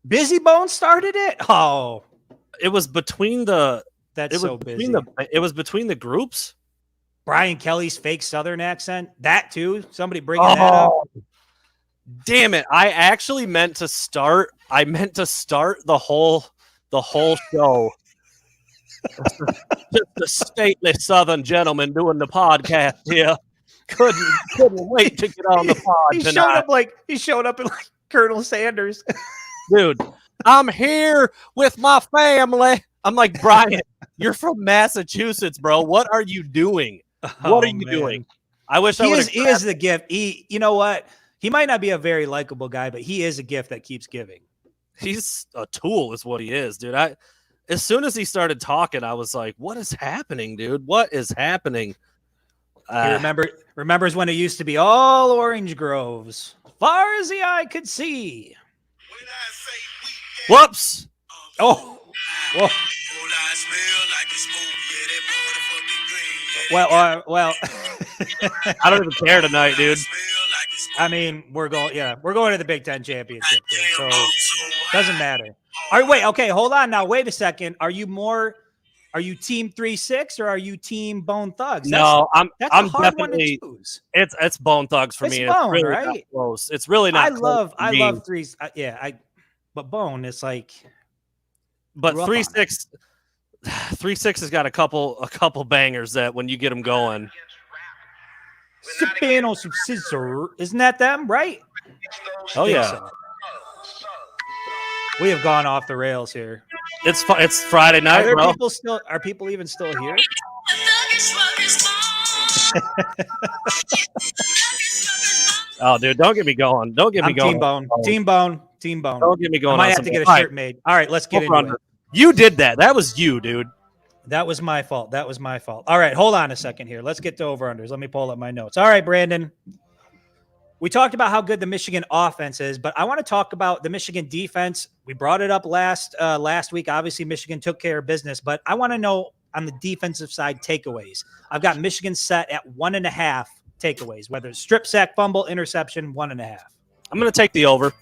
Busy Bone started it? Oh.
It was between the...
busy.
It was between the groups?
Brian Kelly's fake Southern accent. That too. Somebody bringing that up.
Damn it. I actually meant to start the whole show. Just a stately Southern gentleman doing the podcast here. Couldn't wait to get on the pod tonight.
He showed up in like Colonel Sanders.
Dude, I'm here with my family. I'm like, Brian, you're from Massachusetts, bro. What are you doing? What are you doing? I wish he
is the gift. You know what? He might not be a very likable guy, but he is a gift that keeps giving.
He's a tool is what he is, dude. As soon as he started talking, I was like, what is happening, dude? What is happening?
He remembers when it used to be all orange groves, far as the eye could see.
Whoops.
Oh. Whoa. Well.
I don't even care tonight, dude.
I mean, we're going to the Big Ten championship, dude, so doesn't matter. All right, wait, okay, hold on now. Wait a second. Are you team 3-6 or are you team Bone Thugs?
I'm
a hard
definitely
one to choose.
It's Bone Thugs for me.
Bone,
it's really
right?
not close. It's really not.
I love 3. But Bone is like.
But 3-6 has got a couple bangers that when you get them going.
Sipping on some scissor. Isn't that them, right?
Oh yeah.
So. We have gone off the rails here.
It's Friday night, bro.
Are people even still here?
Oh, dude, don't get me going. Don't get me going.
Team Bone.
Don't get me going.
I might have to get a shirt made. All right, let's get into it.
You did that. That was you, dude.
That was my fault. All right, hold on a second here. Let's get to over-unders. Let me pull up my notes. All right, Brandon. We talked about how good the Michigan offense is, but I want to talk about the Michigan defense. We brought it up last week. Obviously, Michigan took care of business, but I want to know on the defensive side takeaways. I've got Michigan set at 1.5 takeaways, whether it's strip sack, fumble, interception, 1.5.
I'm going to take the over.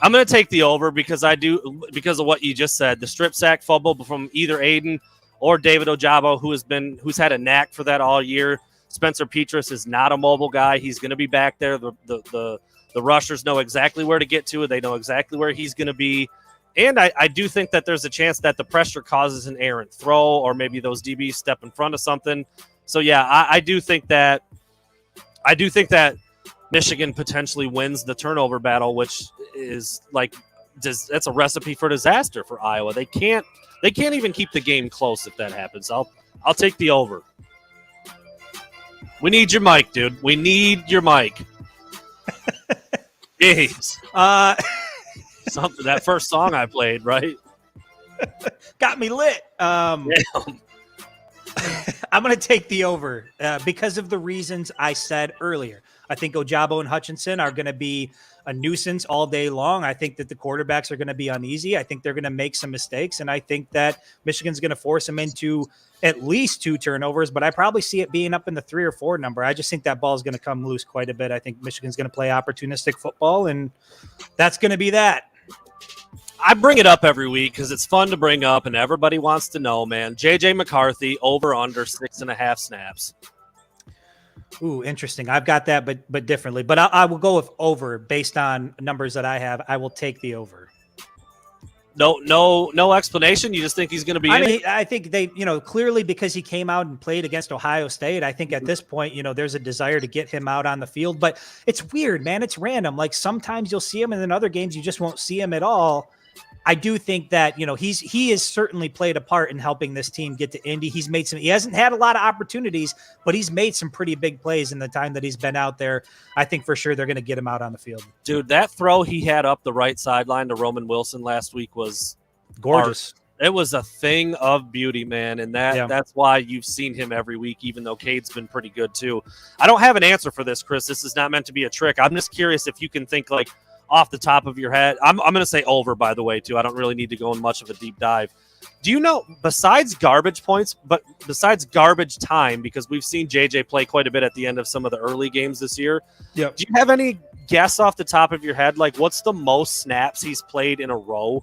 I'm going to take the over because of what you just said. The strip sack fumble from either Aiden or David Ojabo, who's had a knack for that all year. Spencer Petras is not a mobile guy. He's going to be back there. The rushers know exactly where to get to it. They know exactly where he's going to be. And I do think that there's a chance that the pressure causes an errant throw, or maybe those DBs step in front of something. So yeah, I do think that Michigan potentially wins the turnover battle, which is that's a recipe for disaster for Iowa. They can't even keep the game close if that happens. I'll take the over. We need your mic, dude. We need your mic. Jeez. Something that first song I played, right?
Got me lit. I'm going to take the over because of the reasons I said earlier. I think Ojabo and Hutchinson are going to be a nuisance all day long. I think that the quarterbacks are going to be uneasy. I think they're going to make some mistakes, and I think that Michigan's going to force them into at least 2 turnovers, but I probably see it being up in the 3 or 4 number. I just think that ball is going to come loose quite a bit. I think Michigan's going to play opportunistic football, and that's going to be that.
I bring it up every week because it's fun to bring up, and everybody wants to know, man. J.J. McCarthy, over under 6.5 snaps.
Ooh, interesting. I've got that, but differently. But I will go with over based on numbers that I have. I will take the over.
No explanation. You just think he's going to be in it?
I think they, clearly because he came out and played against Ohio State, I think at this point, there's a desire to get him out on the field. But it's weird, man. It's random. Like sometimes you'll see him, and in other games you just won't see him at all. I do think that, he has certainly played a part in helping this team get to Indy. He hasn't had a lot of opportunities, but he's made some pretty big plays in the time that he's been out there. I think for sure they're going to get him out on the field.
Dude, that throw he had up the right sideline to Roman Wilson last week was
gorgeous.
It was a thing of beauty, man. And that's why you've seen him every week, even though Cade's been pretty good too. I don't have an answer for this, Chris. This is not meant to be a trick. I'm just curious if you can think off the top of your head. I'm going to say over, by the way, too. I don't really need to go in much of a deep dive. Do you know, besides garbage points, but besides garbage time, because we've seen JJ play quite a bit at the end of some of the early games this year.
Yep.
Do you have any guess off the top of your head? What's the most snaps he's played in a row?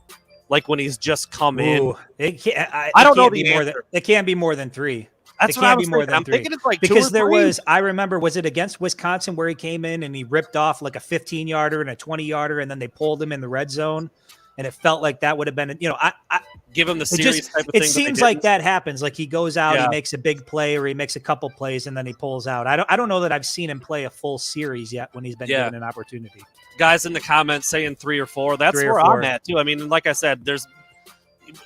When he's just come in?
I don't know the answer. It can't be more than 3.
That's what I was thinking. I'm thinking it's
because
2 or 3.
I remember, was it against Wisconsin where he came in and he ripped off a 15-yarder and a 20-yarder, and then they pulled him in the red zone, and it felt like that would have been, I
give him the series type of thing.
It seems like that happens. He goes out, he makes a big play, or he makes a couple plays, and then he pulls out. I don't know that I've seen him play a full series yet when he's been given an opportunity.
Guys in the comments saying 3 or 4. That's where I'm at too. I mean, like I said, there's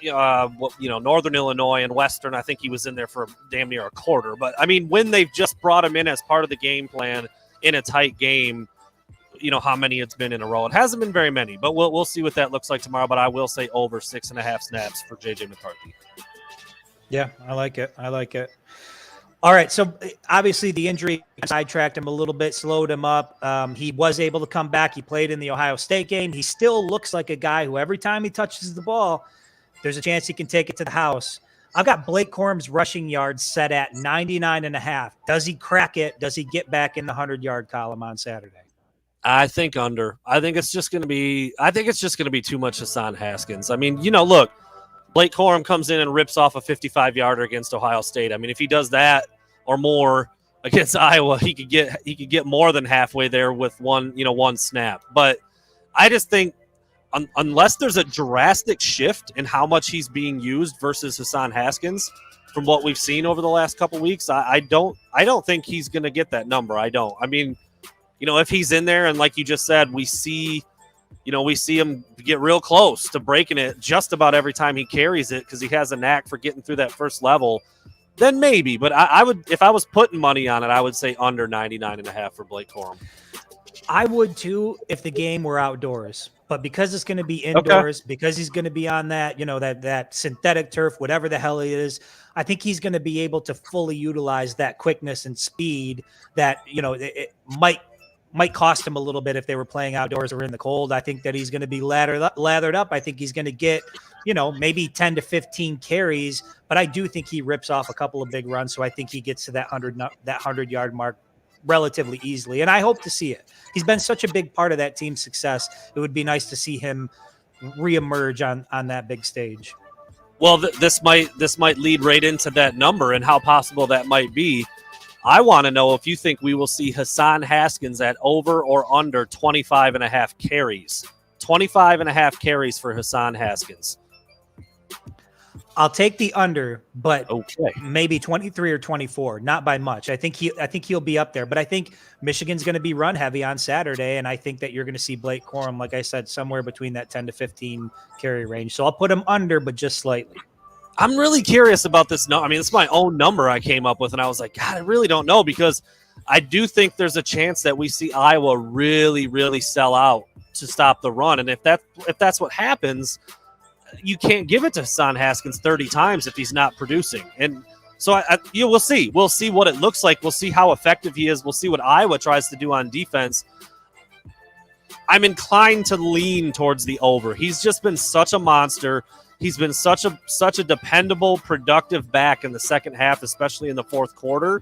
Northern Illinois and Western, I think he was in there for damn near a quarter. But I mean, when they've just brought him in as part of the game plan in a tight game, how many it's been in a row. It hasn't been very many, but we'll see what that looks like tomorrow. But I will say over 6.5 snaps for JJ McCarthy.
Yeah, I like it. All right, so obviously the injury sidetracked him a little bit, slowed him up. He was able to come back. He played in the Ohio State game. He still looks like a guy who every time he touches the ball, there's a chance he can take it to the house. I've got Blake Corum's rushing yards set at 99.5. Does he crack it? Does he get back in the 100-yard column on Saturday?
I think under. I think it's just going to be too much Hassan Haskins. I mean, look, Blake Corum comes in and rips off a 55-yarder against Ohio State. I mean, if he does that or more against Iowa, he could get more than halfway there with one snap. But I just think unless there's a drastic shift in how much he's being used versus Hassan Haskins from what we've seen over the last couple weeks, I don't think he's going to get that number. I don't. I mean, if he's in there and like you just said, we see him get real close to breaking it just about every time he carries it because he has a knack for getting through that first level, then maybe. But I would, if I was putting money on it, I would say under 99.5 for Blake Corum.
I would too if the game were outdoors. But because it's going to be indoors, because he's going to be on that, that synthetic turf, whatever the hell it is, I think he's going to be able to fully utilize that quickness and speed that, it might cost him a little bit if they were playing outdoors or in the cold. I think that he's going to be lathered up. I think he's going to get, maybe 10 to 15 carries, but I do think he rips off a couple of big runs. So I think he gets to that 100-yard mark relatively easily. And I hope to see it. He's been such a big part of that team's success. It would be nice to see him reemerge on that big stage.
Well, this might lead right into that number and how possible that might be. I want to know if you think we will see Hassan Haskins at over or under 25.5 carries. 25.5 carries for Hassan Haskins.
I'll take the under, but
okay,
maybe 23 or 24, not by much. I think he'll be up there, but I think Michigan's going to be run heavy on Saturday, and I think that you're going to see Blake Corum, like I said, somewhere between that 10 to 15 carry range. So I'll put him under, but just slightly.
I'm really curious about this. No, I mean, it's my own number I came up with, and I was like, God, I really don't know, because I do think there's a chance that we see Iowa really, really sell out to stop the run, and if that's what happens, you can't give it to Hassan Haskins 30 times if he's not producing. And so we'll see. We'll see what it looks like. We'll see how effective he is. We'll see what Iowa tries to do on defense. I'm inclined to lean towards the over. He's just been such a monster. He's been such a dependable, productive back in the second half, especially in the fourth quarter.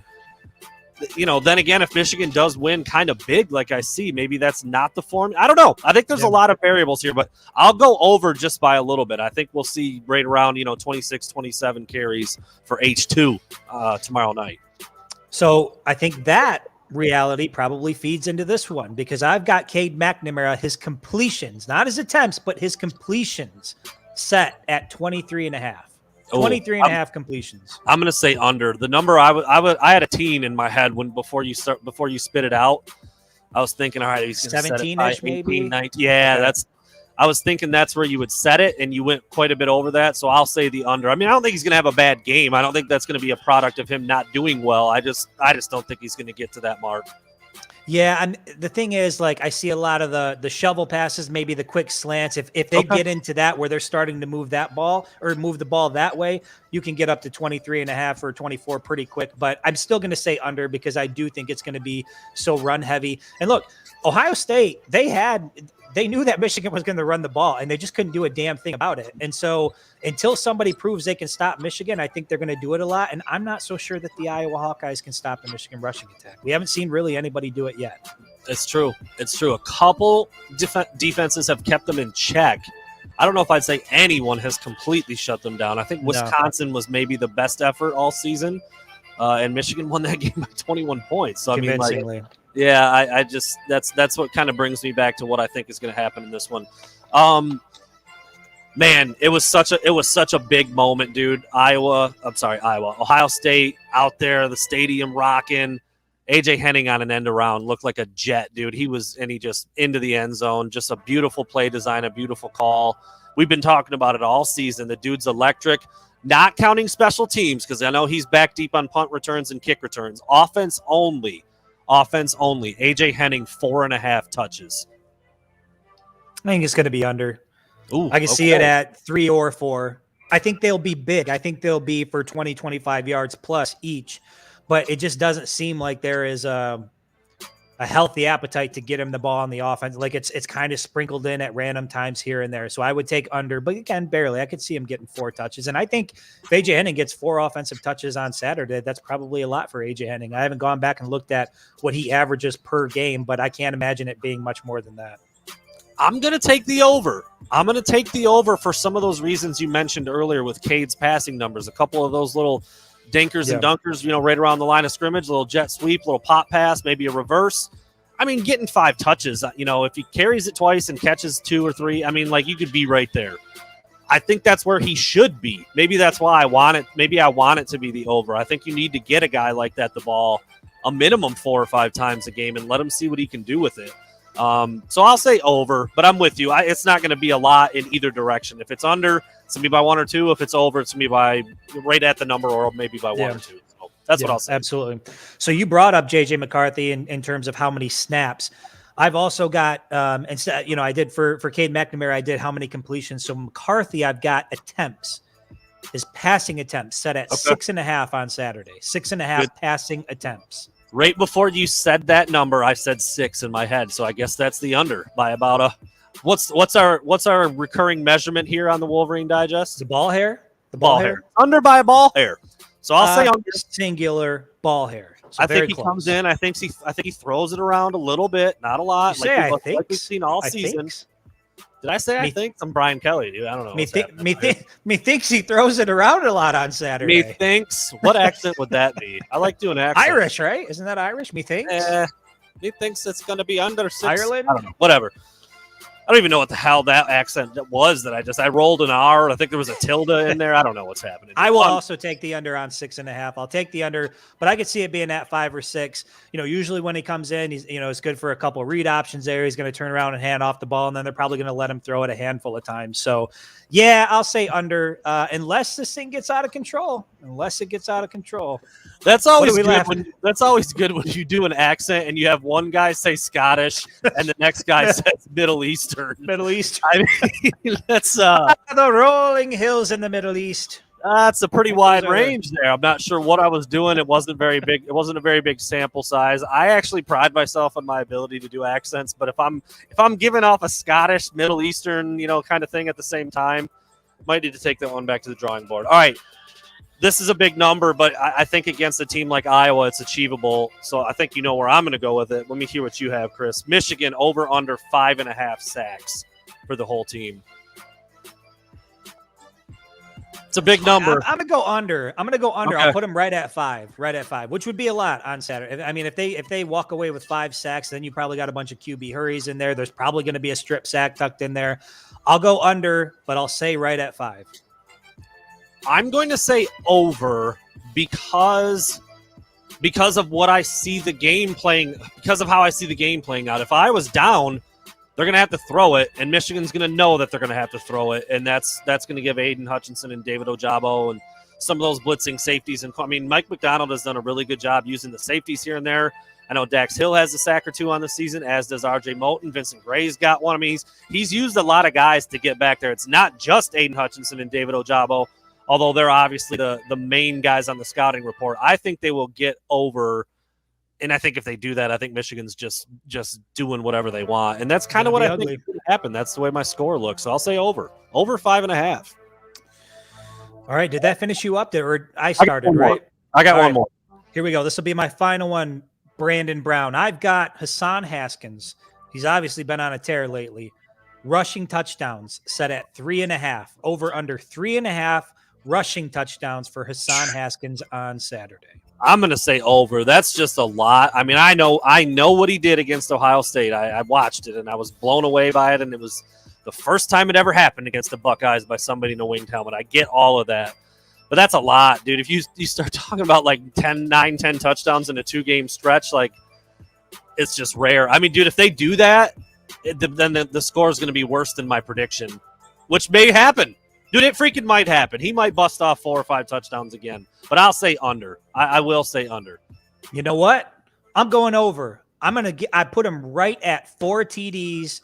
Then again, if Michigan does win kind of big, like I see, maybe that's not the form. I don't know. I think there's a lot of variables here, but I'll go over just by a little bit. I think we'll see right around, 26, 27 carries for H2 tomorrow night.
So I think that reality probably feeds into this one, because I've got Cade McNamara, his completions, not his attempts, but his completions set at 23.5. 23.5 completions.
I'm going to say under. The number I had a teen in my head before you spit it out. I was thinking, all right, he's going to set it by 18, maybe 19. Yeah, okay. I was thinking that's where you would set it, and you went quite a bit over that. So I'll say the under. I mean, I don't think he's going to have a bad game. I don't think that's going to be a product of him not doing well. I just don't think he's going to get to that mark.
Yeah, and the thing is, like, I see a lot of the shovel passes, maybe the quick slants. If they get into that where they're starting to move that ball or move the ball that way, you can get up to 23.5 or 24 pretty quick. But I'm still going to say under, because I do think it's going to be so run heavy. And look, Ohio State, they knew that Michigan was going to run the ball, and they just couldn't do a damn thing about it. And so until somebody proves they can stop Michigan, I think they're going to do it a lot. And I'm not so sure that the Iowa Hawkeyes can stop the Michigan rushing attack. We haven't seen really anybody do it yet.
It's true. A couple defenses have kept them in check. I don't know if I'd say anyone has completely shut them down. I think Wisconsin was maybe the best effort all season, and Michigan won that game by 21 points. So
convincingly.
Yeah, I just that's what kind of brings me back to what I think is going to happen in this one. Man, it was such a big moment, dude. Ohio State out there, the stadium rocking. AJ Henning on an end around looked like a jet, dude. He just into the end zone. Just a beautiful play design, a beautiful call. We've been talking about it all season. The dude's electric. Not counting special teams, because I know he's back deep on punt returns and kick returns. Offense only. AJ Henning, 4.5 touches.
I think it's going to be under.
Ooh,
I can see it at 3 or 4. I think they'll be big. I think they'll be for 20, 25 yards plus each. But it just doesn't seem like there is a healthy appetite to get him the ball on the offense. Like it's kind of sprinkled in at random times here and there. So I would take under, but again, barely. I could see him getting 4 touches. And I think if AJ Henning gets 4 offensive touches on Saturday, that's probably a lot for AJ Henning. I haven't gone back and looked at what he averages per game, but I can't imagine it being much more than that.
I'm going to take the over. I'm going to take the over for some of those reasons you mentioned earlier with Cade's passing numbers. A couple of those little dinkers and dunkers, right around the line of scrimmage, a little jet sweep, little pop pass, maybe a reverse. I mean, getting 5 touches, if he carries it twice and catches 2 or 3, I mean, like, you could be right there. I think that's where he should be. Maybe that's why I want it. Maybe I want it to be the over. I think you need to get a guy like that the ball a minimum 4 or 5 times a game and let him see what he can do with it. So I'll say over, but I'm with you. It's not going to be a lot in either direction. If it's under, it's going to be by 1 or 2. If it's over, it's going to be by right at the number or maybe by 1 or 2. So that's what I'll say.
Absolutely. So you brought up J.J. McCarthy in terms of how many snaps. I've also got, I did for Cade McNamara, I did how many completions. So McCarthy, I've got attempts. His passing attempts set at 6.5 on Saturday. 6.5 passing attempts.
Right before you said that number, I said 6 in my head. So I guess that's the under by about what's our recurring measurement here on the Wolverine Digest?
The ball hair.
The ball hair. Under by a ball hair. So I'll say under.
Singular ball hair. So
I think he comes in. I think he throws it around a little bit, not a lot.
Like
we've seen all season. Did I say I think? I'm Brian Kelly, dude. I don't know.
Me thinks he throws it around a lot on Saturday.
Me thinks. What accent would that be? I like doing accents.
Irish, right? Isn't that Irish? Me thinks.
Me thinks it's going to be under 6.
Ireland.
I don't know. Whatever. I don't even know what the hell that accent was that I rolled an R. I think there was a tilde in there. I don't know what's happening.
I will also take the under on 6.5. I'll take the under, but I could see it being at 5 or 6. Usually when he comes in, he's, it's good for a couple of read options there. He's going to turn around and hand off the ball, and then they're probably going to let him throw it a handful of times. So, yeah, I'll say under, unless this thing gets out of control. Unless it gets out of control.
That's always good. That's always good when you do an accent and you have one guy say Scottish and the next guy says Middle Eastern.
Middle East.
I mean, that's
the rolling hills in the Middle East.
That's a pretty wide range there. I'm not sure what I was doing. It wasn't very big. It wasn't a very big sample size. I actually pride myself on my ability to do accents, but if I'm giving off a Scottish, Middle Eastern, kind of thing at the same time, might need to take that one back to the drawing board. All right. This is a big number, but I think against a team like Iowa, it's achievable. So I think you know where I'm going to go with it. Let me hear what you have, Chris. Michigan over under 5.5 sacks for the whole team. It's a big number.
I'm going to go under. Okay. I'll put them right at 5, which would be a lot on Saturday. I mean, if they walk away with 5 sacks, then you probably got a bunch of QB hurries in there. There's probably going to be a strip sack tucked in there. I'll go under, but I'll say right at 5.
I'm going to say over because of what I see the game playing, because of how I see the game playing out. If I was down, they're going to have to throw it, and Michigan's going to know that they're going to have to throw it, and that's going to give Aiden Hutchinson and David Ojabo and some of those blitzing safeties. And I mean, Mike McDonald has done a really good job using the safeties here and there. I know Dax Hill has a sack or 2 on the season, as does R.J. Moten. Vincent Gray's got one. I mean, he's used a lot of guys to get back there. It's not just Aiden Hutchinson and David Ojabo, although they're obviously the main guys on the scouting report. I think they will get over, and I think if they do that, I think Michigan's just doing whatever they want. And that's kind of what I think could happen. That's the way my score looks. So I'll say over 5.5.
All right. Did that finish you up there? Or I started, right?
I got one more.
Here we go. This will be my final one, Brandon Brown. I've got Hassan Haskins. He's obviously been on a tear lately. Rushing touchdowns set at 3.5. Over under 3.5. Rushing touchdowns for Hassan Haskins on Saturday.
I'm going to say over. That's just a lot. I mean, I know what he did against Ohio State. I watched it, and I was blown away by it, and it was the first time it ever happened against the Buckeyes by somebody in a winged helmet. I get all of that. But that's a lot, dude. If you start talking about like 10 touchdowns in a 2-game stretch, like it's just rare. I mean, dude, if they do that, then the score is going to be worse than my prediction, which may happen. Dude, it freaking might happen. He might bust off 4 or 5 touchdowns again. But I'll say under. I will say under.
You know what? I'm going over. I put him right at 4 TDs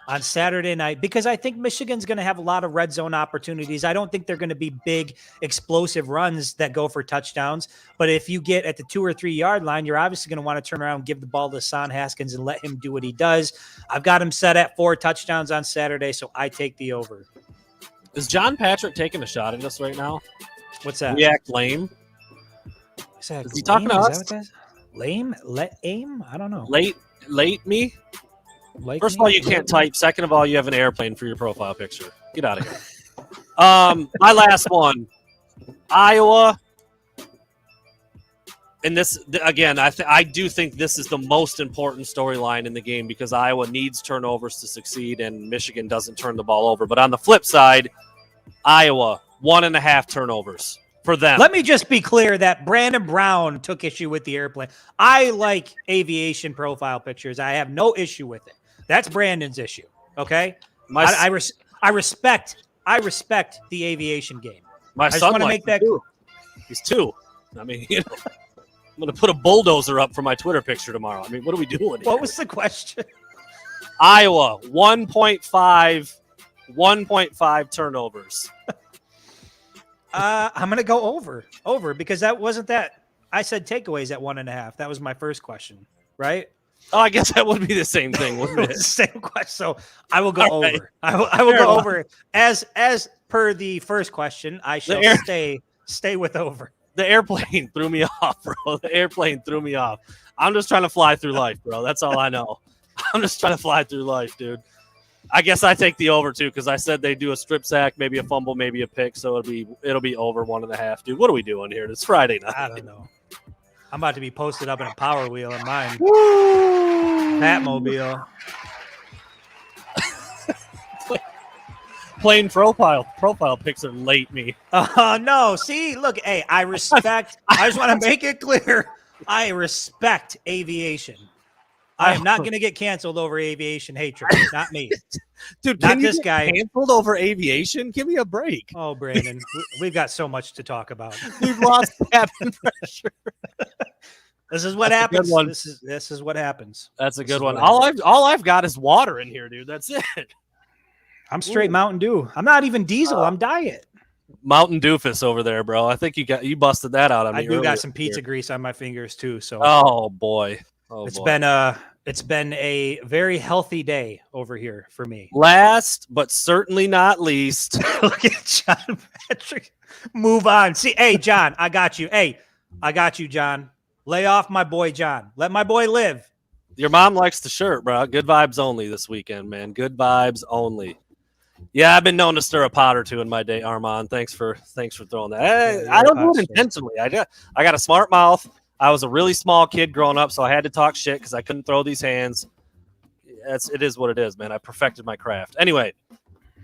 on Saturday night because I think Michigan's going to have a lot of red zone opportunities. I don't think they're going to be big, explosive runs that go for touchdowns. But if you get at the 2 or 3 yard line, you're obviously going to want to turn around and give the ball to Hassan Haskins and let him do what he does. I've got him set at 4 touchdowns on Saturday, so I take the over.
Is John Patrick taking a shot at us right now?
What's that?
We act lame.
Is
he talking to us?
Lame? Aim? I don't know.
Late me? First of all, you can't type. Second of all, you have an airplane for your profile picture. Get out of here. My last one. Iowa. And this, again, I do think this is the most important storyline in the game because Iowa needs turnovers to succeed and Michigan doesn't turn the ball over. But on the flip side, Iowa, 1.5 turnovers for them.
Let me just be clear that Brandon Brown took issue with the airplane. I like aviation profile pictures. I have no issue with it. That's Brandon's issue. Okay. I respect the aviation game.
My son want to make that too. He's 2. I mean, I'm going to put a bulldozer up for my Twitter picture tomorrow. I mean, what are we doing here?
What was the question?
Iowa, 1.5 turnovers.
I'm going to go over because that wasn't that. I said takeaways at 1.5. That was my first question, right?
Oh, I guess that would be the same thing, wouldn't it?
Same question. So I will go over. I will go over. As per the first question, I shall stay with over.
The airplane threw me off, bro. The airplane threw me off. I'm just trying to fly through life, bro. That's all I know. I'm just trying to fly through life, dude. I guess I take the over too because I said they do a strip sack, maybe a fumble, maybe a pick, so it'll be over 1.5, dude. What are we doing here? It's Friday night.
I don't know. I'm about to be posted up in a Power Wheel in mine. Batmobile.
Plain profile pics are late me.
Oh no! See, look, hey, I respect. I just want to make it clear. I respect aviation. I am not going to get canceled over aviation hatred. Not me,
dude.
Not this guy.
Canceled over aviation? Give me a break.
Oh, Brandon, we've got so much to talk about.
We've lost cabin pressure.
This is what happens. This is what happens.
That's a good one. All I've got is water in here, dude. That's it.
I'm straight Mountain Dew. I'm not even diesel. I'm diet.
Mountain Doofus over there, bro. I think you busted that out on me.
I do got some pizza grease on my fingers too. So
oh boy.
It's been a very healthy day over here for me.
Last but certainly not least.
Look at John Patrick. Move on. See, hey, John, I got you. Hey, I got you, John. Lay off my boy, John. Let my boy live.
Your mom likes the shirt, bro. Good vibes only this weekend, man. Good vibes only. Yeah, I've been known to stir a pot or two in my day, Armand. Thanks for throwing that. I don't do it intentionally. I got a smart mouth. I was a really small kid growing up, so I had to talk shit because I couldn't throw these hands. It is what it is, man. I perfected my craft. Anyway,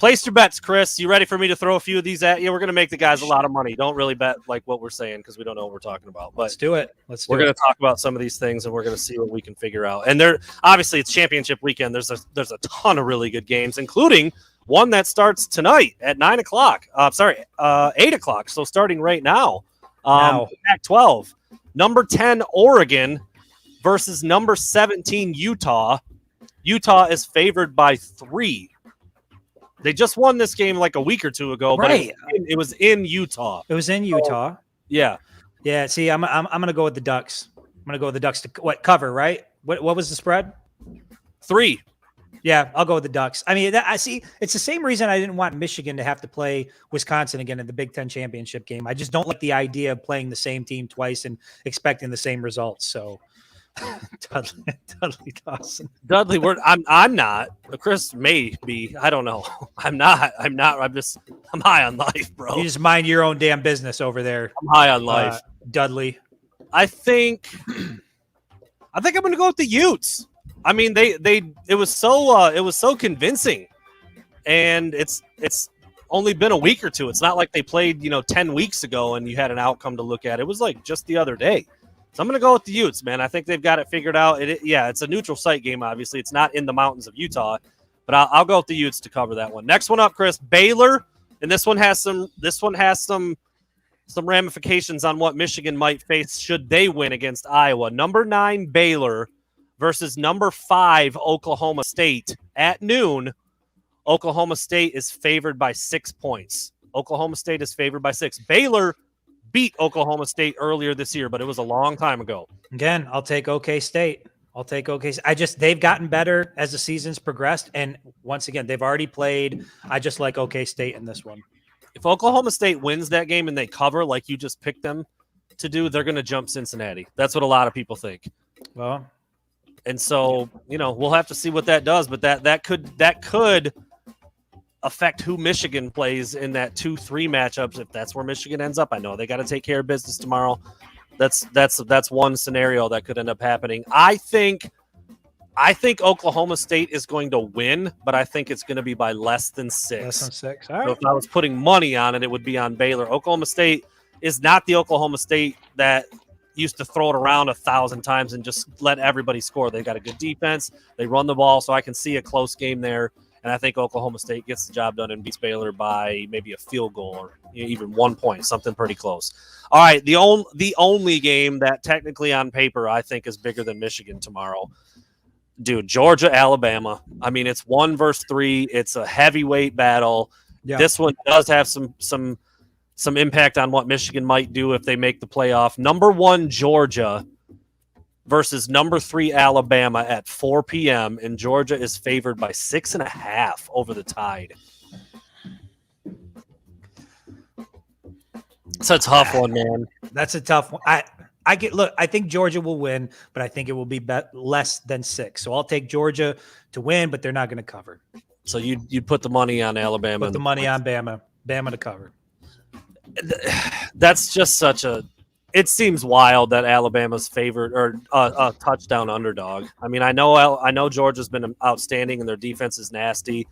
place your bets, Chris. You ready for me to throw a few of these at you? We're going to make the guys a lot of money. Don't really bet like what we're saying because we don't know what we're talking about. But
let's do it.
We're going to talk about some of these things, and we're going to see what we can figure out. And obviously it's championship weekend. There's a ton of really good games, including one that starts tonight at 9 o'clock. 8 o'clock. So starting right now. Pac-12. Number 10, Oregon versus number 17, Utah. Utah is favored by 3. They just won this game like a week or two ago,
right.
But it was in Utah.
It was in Utah.
Yeah.
Yeah, see, I'm going to go with the Ducks. I'm going to go with the Ducks to cover, right? What was the spread?
3.
Yeah, I'll go with the Ducks. I mean, I see. It's the same reason I didn't want Michigan to have to play Wisconsin again in the Big Ten championship game. I just don't like the idea of playing the same team twice and expecting the same results. So, Dudley Dawson.
Dudley, I'm not. Chris may be. I don't know. I'm not. I'm high on life, bro.
You just mind your own damn business over there.
I'm high on life,
Dudley.
I think I'm going to go with the Utes. I mean, it was so convincing, and it's only been a week or two. It's not like they played 10 weeks ago and you had an outcome to look at. It was like just the other day. So I'm going to go with the Utes, man. I think they've got it figured out. It's a neutral site game. Obviously, it's not in the mountains of Utah, but I'll go with the Utes to cover that one. Next one up, Chris, Baylor, and this one has some ramifications on what Michigan might face should they win against Iowa. Number 9 Baylor versus number 5 Oklahoma State at noon. Oklahoma State is favored by 6 points. Oklahoma State is favored by 6. Baylor beat Oklahoma State earlier this year, but it was a long time ago.
Again, I'll take OK State. They've gotten better as the season's progressed, and once again, they've already played. I just like OK State in this one.
If Oklahoma State wins that game and they cover like you just picked them to do, they're going to jump Cincinnati. That's what a lot of people think.
Well.
And so, we'll have to see what that does, but that could affect who Michigan plays in that 2-3 matchups if that's where Michigan ends up. I know they got to take care of business tomorrow. That's one scenario that could end up happening. I think Oklahoma State is going to win, but I think it's going to be by less than 6.
Less than 6. All right.
So if I was putting money on it, it would be on Baylor. Oklahoma State is not the Oklahoma State that used to throw it around 1,000 times and just let everybody score. They've got a good defense. They run the ball, so I can see a close game there. And I think Oklahoma State gets the job done and beats Baylor by maybe a field goal or even 1 point, something pretty close. All right, the only game that technically on paper I think is bigger than Michigan tomorrow. Dude, Georgia, Alabama. I mean, it's 1 versus 3. It's a heavyweight battle. Yeah. This one does have some impact on what Michigan might do if they make the playoff. Number 1, Georgia versus number 3, Alabama at 4 p.m. And Georgia is favored by 6.5 over the Tide. It's a tough one, man.
That's a tough one. I think Georgia will win, but I think it will be less than 6. So I'll take Georgia to win, but they're not going to cover.
So you'd put the money on Alabama.
Put the money on Bama. Bama to cover.
That's just such a. It seems wild that Alabama's favored or a touchdown underdog. I mean, I know Georgia's been outstanding and their defense is nasty.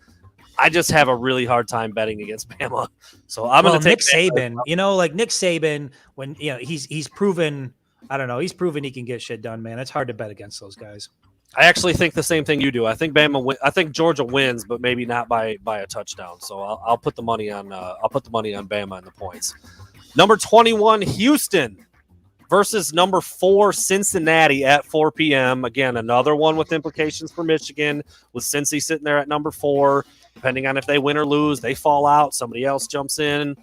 I just have a really hard time betting against Bama. So I'm going to take
Nick Saban. You know, like Nick Saban, when he's proven. I don't know. He's proven he can get shit done, man. It's hard to bet against those guys.
I actually think the same thing you do. I think I think Georgia wins, but maybe not by a touchdown. So I'll put the money on Bama and the points. Number 21, Houston versus number 4, Cincinnati at 4 p.m. Again, another one with implications for Michigan, with Cincy sitting there at number 4. Depending on if they win or lose, they fall out. Somebody else jumps in.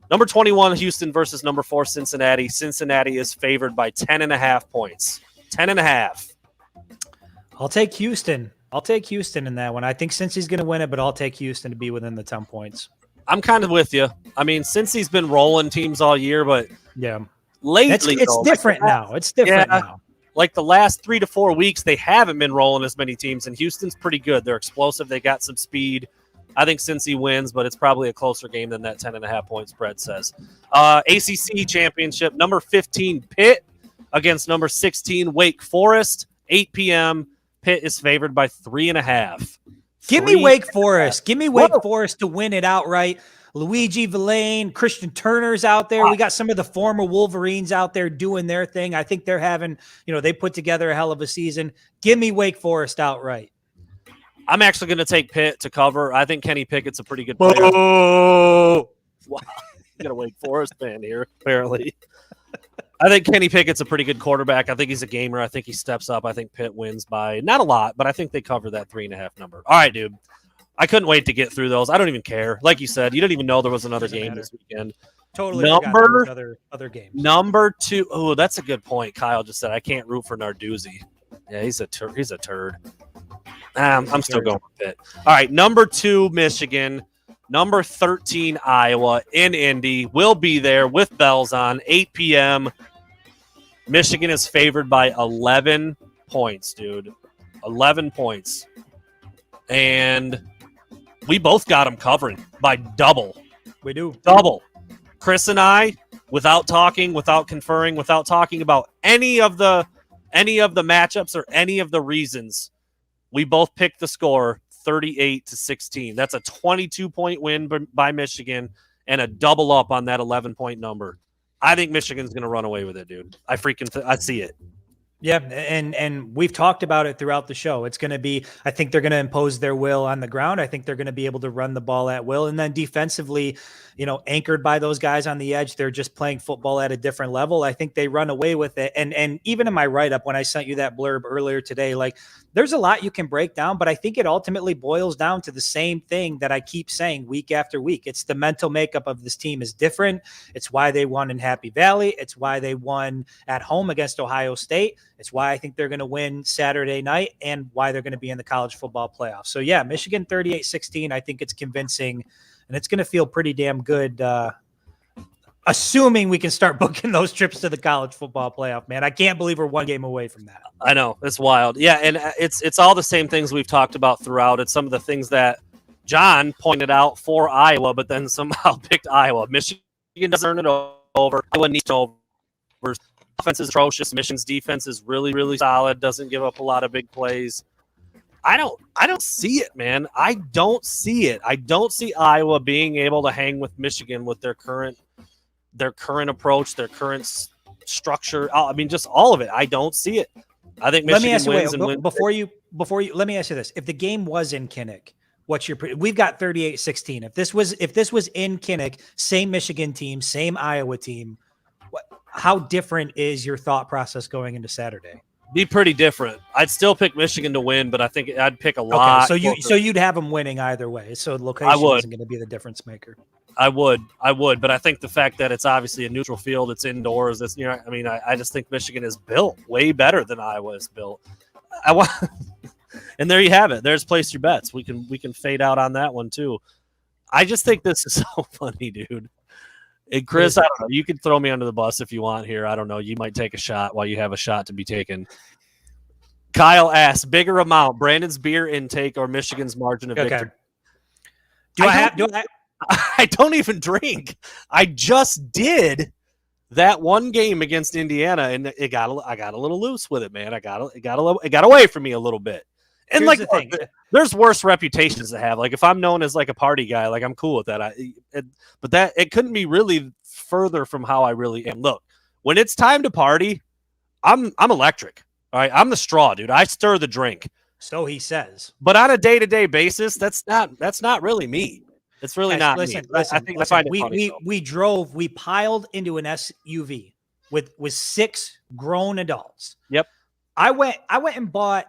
Number 21, Houston versus number 4, Cincinnati. Cincinnati is favored by 10.5 points. 10.5.
I'll take Houston. I'll take Houston in that one. I think Cincy's going to win it, but I'll take Houston to be within the 10 points.
I'm kind of with you. I mean, Cincy's been rolling teams all year, but
yeah,
lately
it's different now. It's different now.
Like the last 3 to 4 weeks, they haven't been rolling as many teams, and Houston's pretty good. They're explosive. They got some speed. I think Cincy wins, but it's probably a closer game than that 10.5 point spread says. ACC championship, number 15 Pitt against number 16 Wake Forest, 8 p.m. Pitt is favored by 3.5.
Give me Wake Forest. Give me Wake Forest to win it outright. Luigi Villain, Christian Turner's out there. We got some of the former Wolverines out there doing their thing. I think they're having, they put together a hell of a season. Give me Wake Forest outright.
I'm actually going to take Pitt to cover. I think Kenny Pickett's a pretty good player.
Oh,
wow. You got a Wake Forest fan here, apparently. I think Kenny Pickett's a pretty good quarterback. I think he's a gamer. I think he steps up. I think Pitt wins by not a lot, but I think they cover that 3.5 number. All right, dude. I couldn't wait to get through those. I don't even care. Like you said, you didn't even know there was another game this weekend.
Totally. Other games.
Number 2. Oh, that's a good point. Kyle just said I can't root for Narduzzi. Yeah, he's a turd. I'm still going with Pitt. All right, number 2, Michigan. Number 13, Iowa in Indy. We'll be there with bells on, 8 p.m. Michigan is favored by 11 points, dude. 11 points. And we both got them covering by double.
We do.
Double. Chris and I, without talking, without conferring, without talking about any of the matchups or any of the reasons, we both picked the score 38-16. That's a 22-point win by Michigan and a double up on that 11-point number. I think Michigan's going to run away with it, dude. I see it.
Yeah, and we've talked about it throughout the show. It's going to be, I think they're going to impose their will on the ground. I think they're going to be able to run the ball at will. And then defensively, anchored by those guys on the edge, they're just playing football at a different level. I think they run away with it. And even in my write-up, when I sent you that blurb earlier today, like there's a lot you can break down, but I think it ultimately boils down to the same thing that I keep saying week after week. It's the mental makeup of this team is different. It's why they won in Happy Valley. It's why they won at home against Ohio State. It's why I think they're going to win Saturday night and why they're going to be in the college football playoff. So, yeah, Michigan 38-16. I think it's convincing, and it's going to feel pretty damn good, assuming we can start booking those trips to the college football playoff, man. I can't believe we're one game away from that.
I know. It's wild. Yeah, and it's all the same things we've talked about throughout. It's some of the things that John pointed out for Iowa, but then somehow picked Iowa. Michigan doesn't turn it over. Iowa needs over. Offense is atrocious. Michigan's defense is really, really solid. Doesn't give up a lot of big plays. I don't see it, man. I don't see it. I don't see Iowa being able to hang with Michigan with their current approach, their current structure. I mean, just all of it. I don't see it. I think Michigan wins and wins.
Before you, let me ask you this: if the game was in Kinnick, we've got 38-16. If this was in Kinnick, same Michigan team, same Iowa team. How different is your thought process going into Saturday?
Be pretty different. I'd still pick Michigan to win, but I think I'd pick a lot.
Okay, so you'd have them winning either way. So location isn't going to be the difference maker.
I would, but I think the fact that it's obviously a neutral field, it's indoors. It's I just think Michigan is built way better than Iowa is built. And there you have it. There's place your bets. We can fade out on that one too. I just think this is so funny, dude. And Chris, I don't know. You can throw me under the bus if you want here. I don't know. You might take a shot while you have a shot to be taken. Kyle asks, bigger amount, Brandon's beer intake or Michigan's margin of victory? I don't even drink. I just did that one game against Indiana, and I got a little loose with it, man. It got away from me a little bit. And
Here's the thing.
There's worse reputations to have. Like if I'm known as like a party guy, like I'm cool with that. But that it couldn't be really further from how I really am. Look, when it's time to party, I'm electric. All right, I'm the straw, dude. I stir the drink.
So he says.
But on a day-to-day basis, that's not really me. It's really not me. I think I find it funny,
we piled into an SUV with 6 grown adults.
Yep.
I went and bought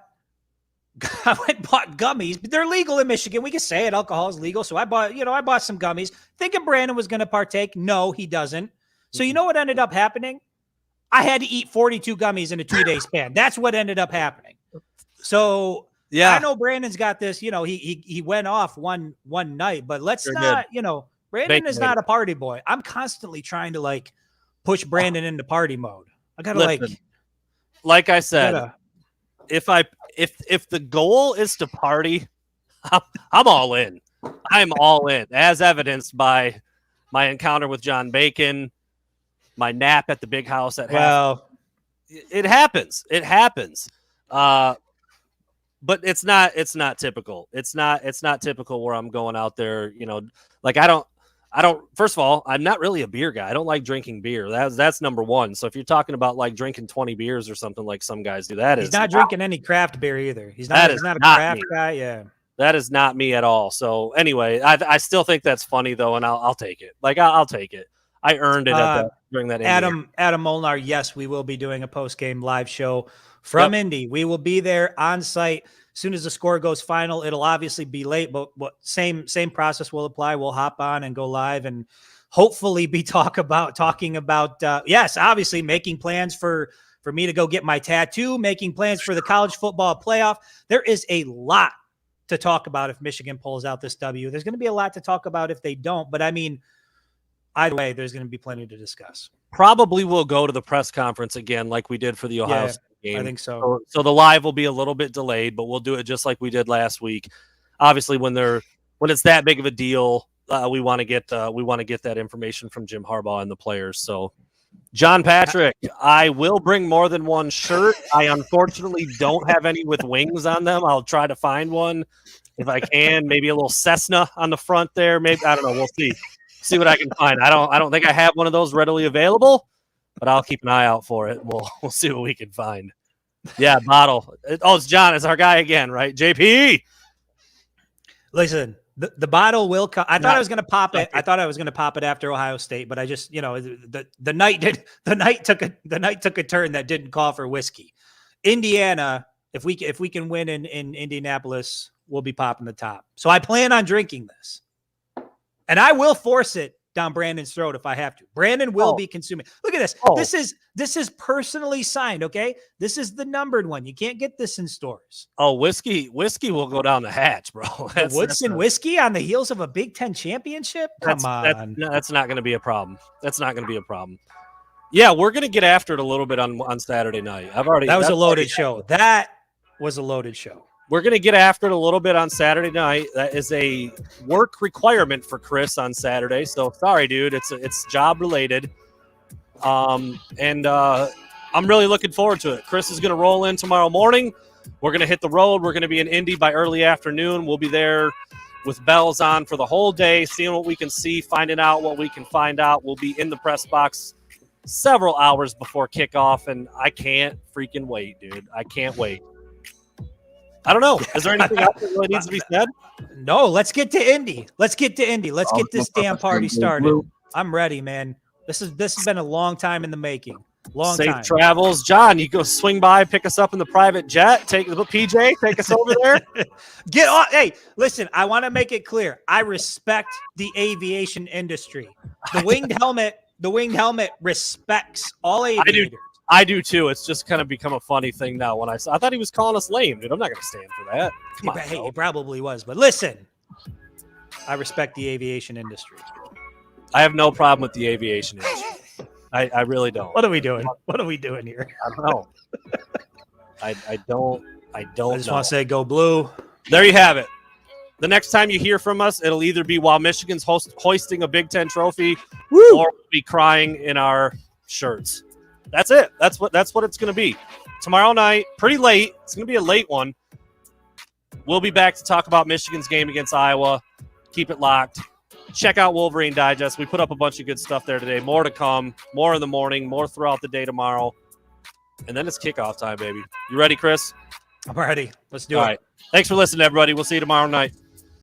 gummies, but they're legal in Michigan. We can say it. Alcohol is legal. So I bought some gummies thinking Brandon was going to partake. No, he doesn't. So you know what ended up happening? I had to eat 42 gummies in a 2-day span. That's what ended up happening. So yeah, I know Brandon's got this, he went off one night, but let's not, Brandon is not a party boy. I'm constantly trying to like push Brandon into party mode. I gotta
like I said, if the goal is to party, I'm all in. I'm all in, as evidenced by my encounter with John Bacon, my nap at the big house at half. It happens. It happens. But it's not typical. It's not typical where I'm going out there, like I don't, first of all, I'm not really a beer guy. I don't like drinking beer. That's number one. So if you're talking about like drinking 20 beers or something like some guys do, he's
not drinking any craft beer either. He's not a craft guy. Yeah.
That is not me at all. So anyway, I still think that's funny though. And I'll take it. Like I'll take it. I earned it during that.
Adam Molnar. Yes, we will be doing a post-game live show from Indy. We will be there on site. As soon as the score goes final, it'll obviously be late, but same process will apply. We'll hop on and go live and hopefully be talking about yes, obviously making plans for me to go get my tattoo, making plans for the college football playoff. There is a lot to talk about if Michigan pulls out this W. There's going to be a lot to talk about if they don't, but I mean, either way, there's going to be plenty to discuss.
Probably we'll go to the press conference again like we did for the Ohio State game.
I think so.
So the live will be a little bit delayed, but we'll do it just like we did last week. Obviously, when it's that big of a deal, we want to get that information from Jim Harbaugh and the players. So, John Patrick, I will bring more than one shirt. I unfortunately don't have any with wings on them. I'll try to find one if I can. Maybe a little Cessna on the front there. Maybe I don't know. We'll see. See what I can find. I don't think I have one of those readily available, but I'll keep an eye out for it. We'll see what we can find. Yeah, bottle. It's John. It's our guy again, right? JP.
Listen, the bottle will come. I thought I was going to pop it. I thought I was going to pop it after Ohio State, but I just, the night took a turn that didn't call for whiskey. Indiana, if we can win in Indianapolis, we'll be popping the top. So I plan on drinking this. And I will force it down Brandon's throat if I have to. Brandon will be consuming. Look at this. This is personally signed, okay? This is the numbered one. You can't get this in stores.
Oh, whiskey will go down the hatch, bro.
Woodson whiskey on the heels of a Big Ten championship? Come on.
That's not going to be a problem. That's not going to be a problem. Yeah, we're going to get after it a little bit on Saturday night.
That was a loaded show. That was a loaded show.
We're going to get after it a little bit on Saturday night. That is a work requirement for Chris on Saturday. So sorry, dude. It's job related. I'm really looking forward to it. Chris is going to roll in tomorrow morning. We're going to hit the road. We're going to be in Indy by early afternoon. We'll be there with bells on for the whole day, seeing what we can see, finding out what we can find out. We'll be in the press box several hours before kickoff, and I can't freaking wait, dude. I can't wait. I don't know. Is there anything else that really needs to be said?
No, let's get to Indy. Let's get this damn party started. I'm ready, man. This has been a long time in the making. Safe
travels. John, you go swing by, pick us up in the private jet. Take us over there.
Get on. Hey, listen, I want to make it clear. I respect the aviation industry. The winged helmet respects all aviators.
I do too. It's just kind of become a funny thing now. When I thought he was calling us lame, dude. I'm not going to stand for that. Come on,
he probably was, but listen, I respect the aviation industry.
I have no problem with the aviation industry. I really don't.
What are we doing? What are we doing here?
I don't know. I don't
I just want to say go blue.
There you have it. The next time you hear from us, it'll either be while Michigan's hoisting a Big Ten trophy, or we'll be crying in our shirts. That's it. That's what it's going to be. Tomorrow night, pretty late. It's going to be a late one. We'll be back to talk about Michigan's game against Iowa. Keep it locked. Check out Wolverine Digest. We put up a bunch of good stuff there today. More to come. More in the morning. More throughout the day tomorrow. And then it's kickoff time, baby. You ready, Chris?
I'm ready. Let's do it.
All right. Thanks for listening, everybody. We'll see you tomorrow night.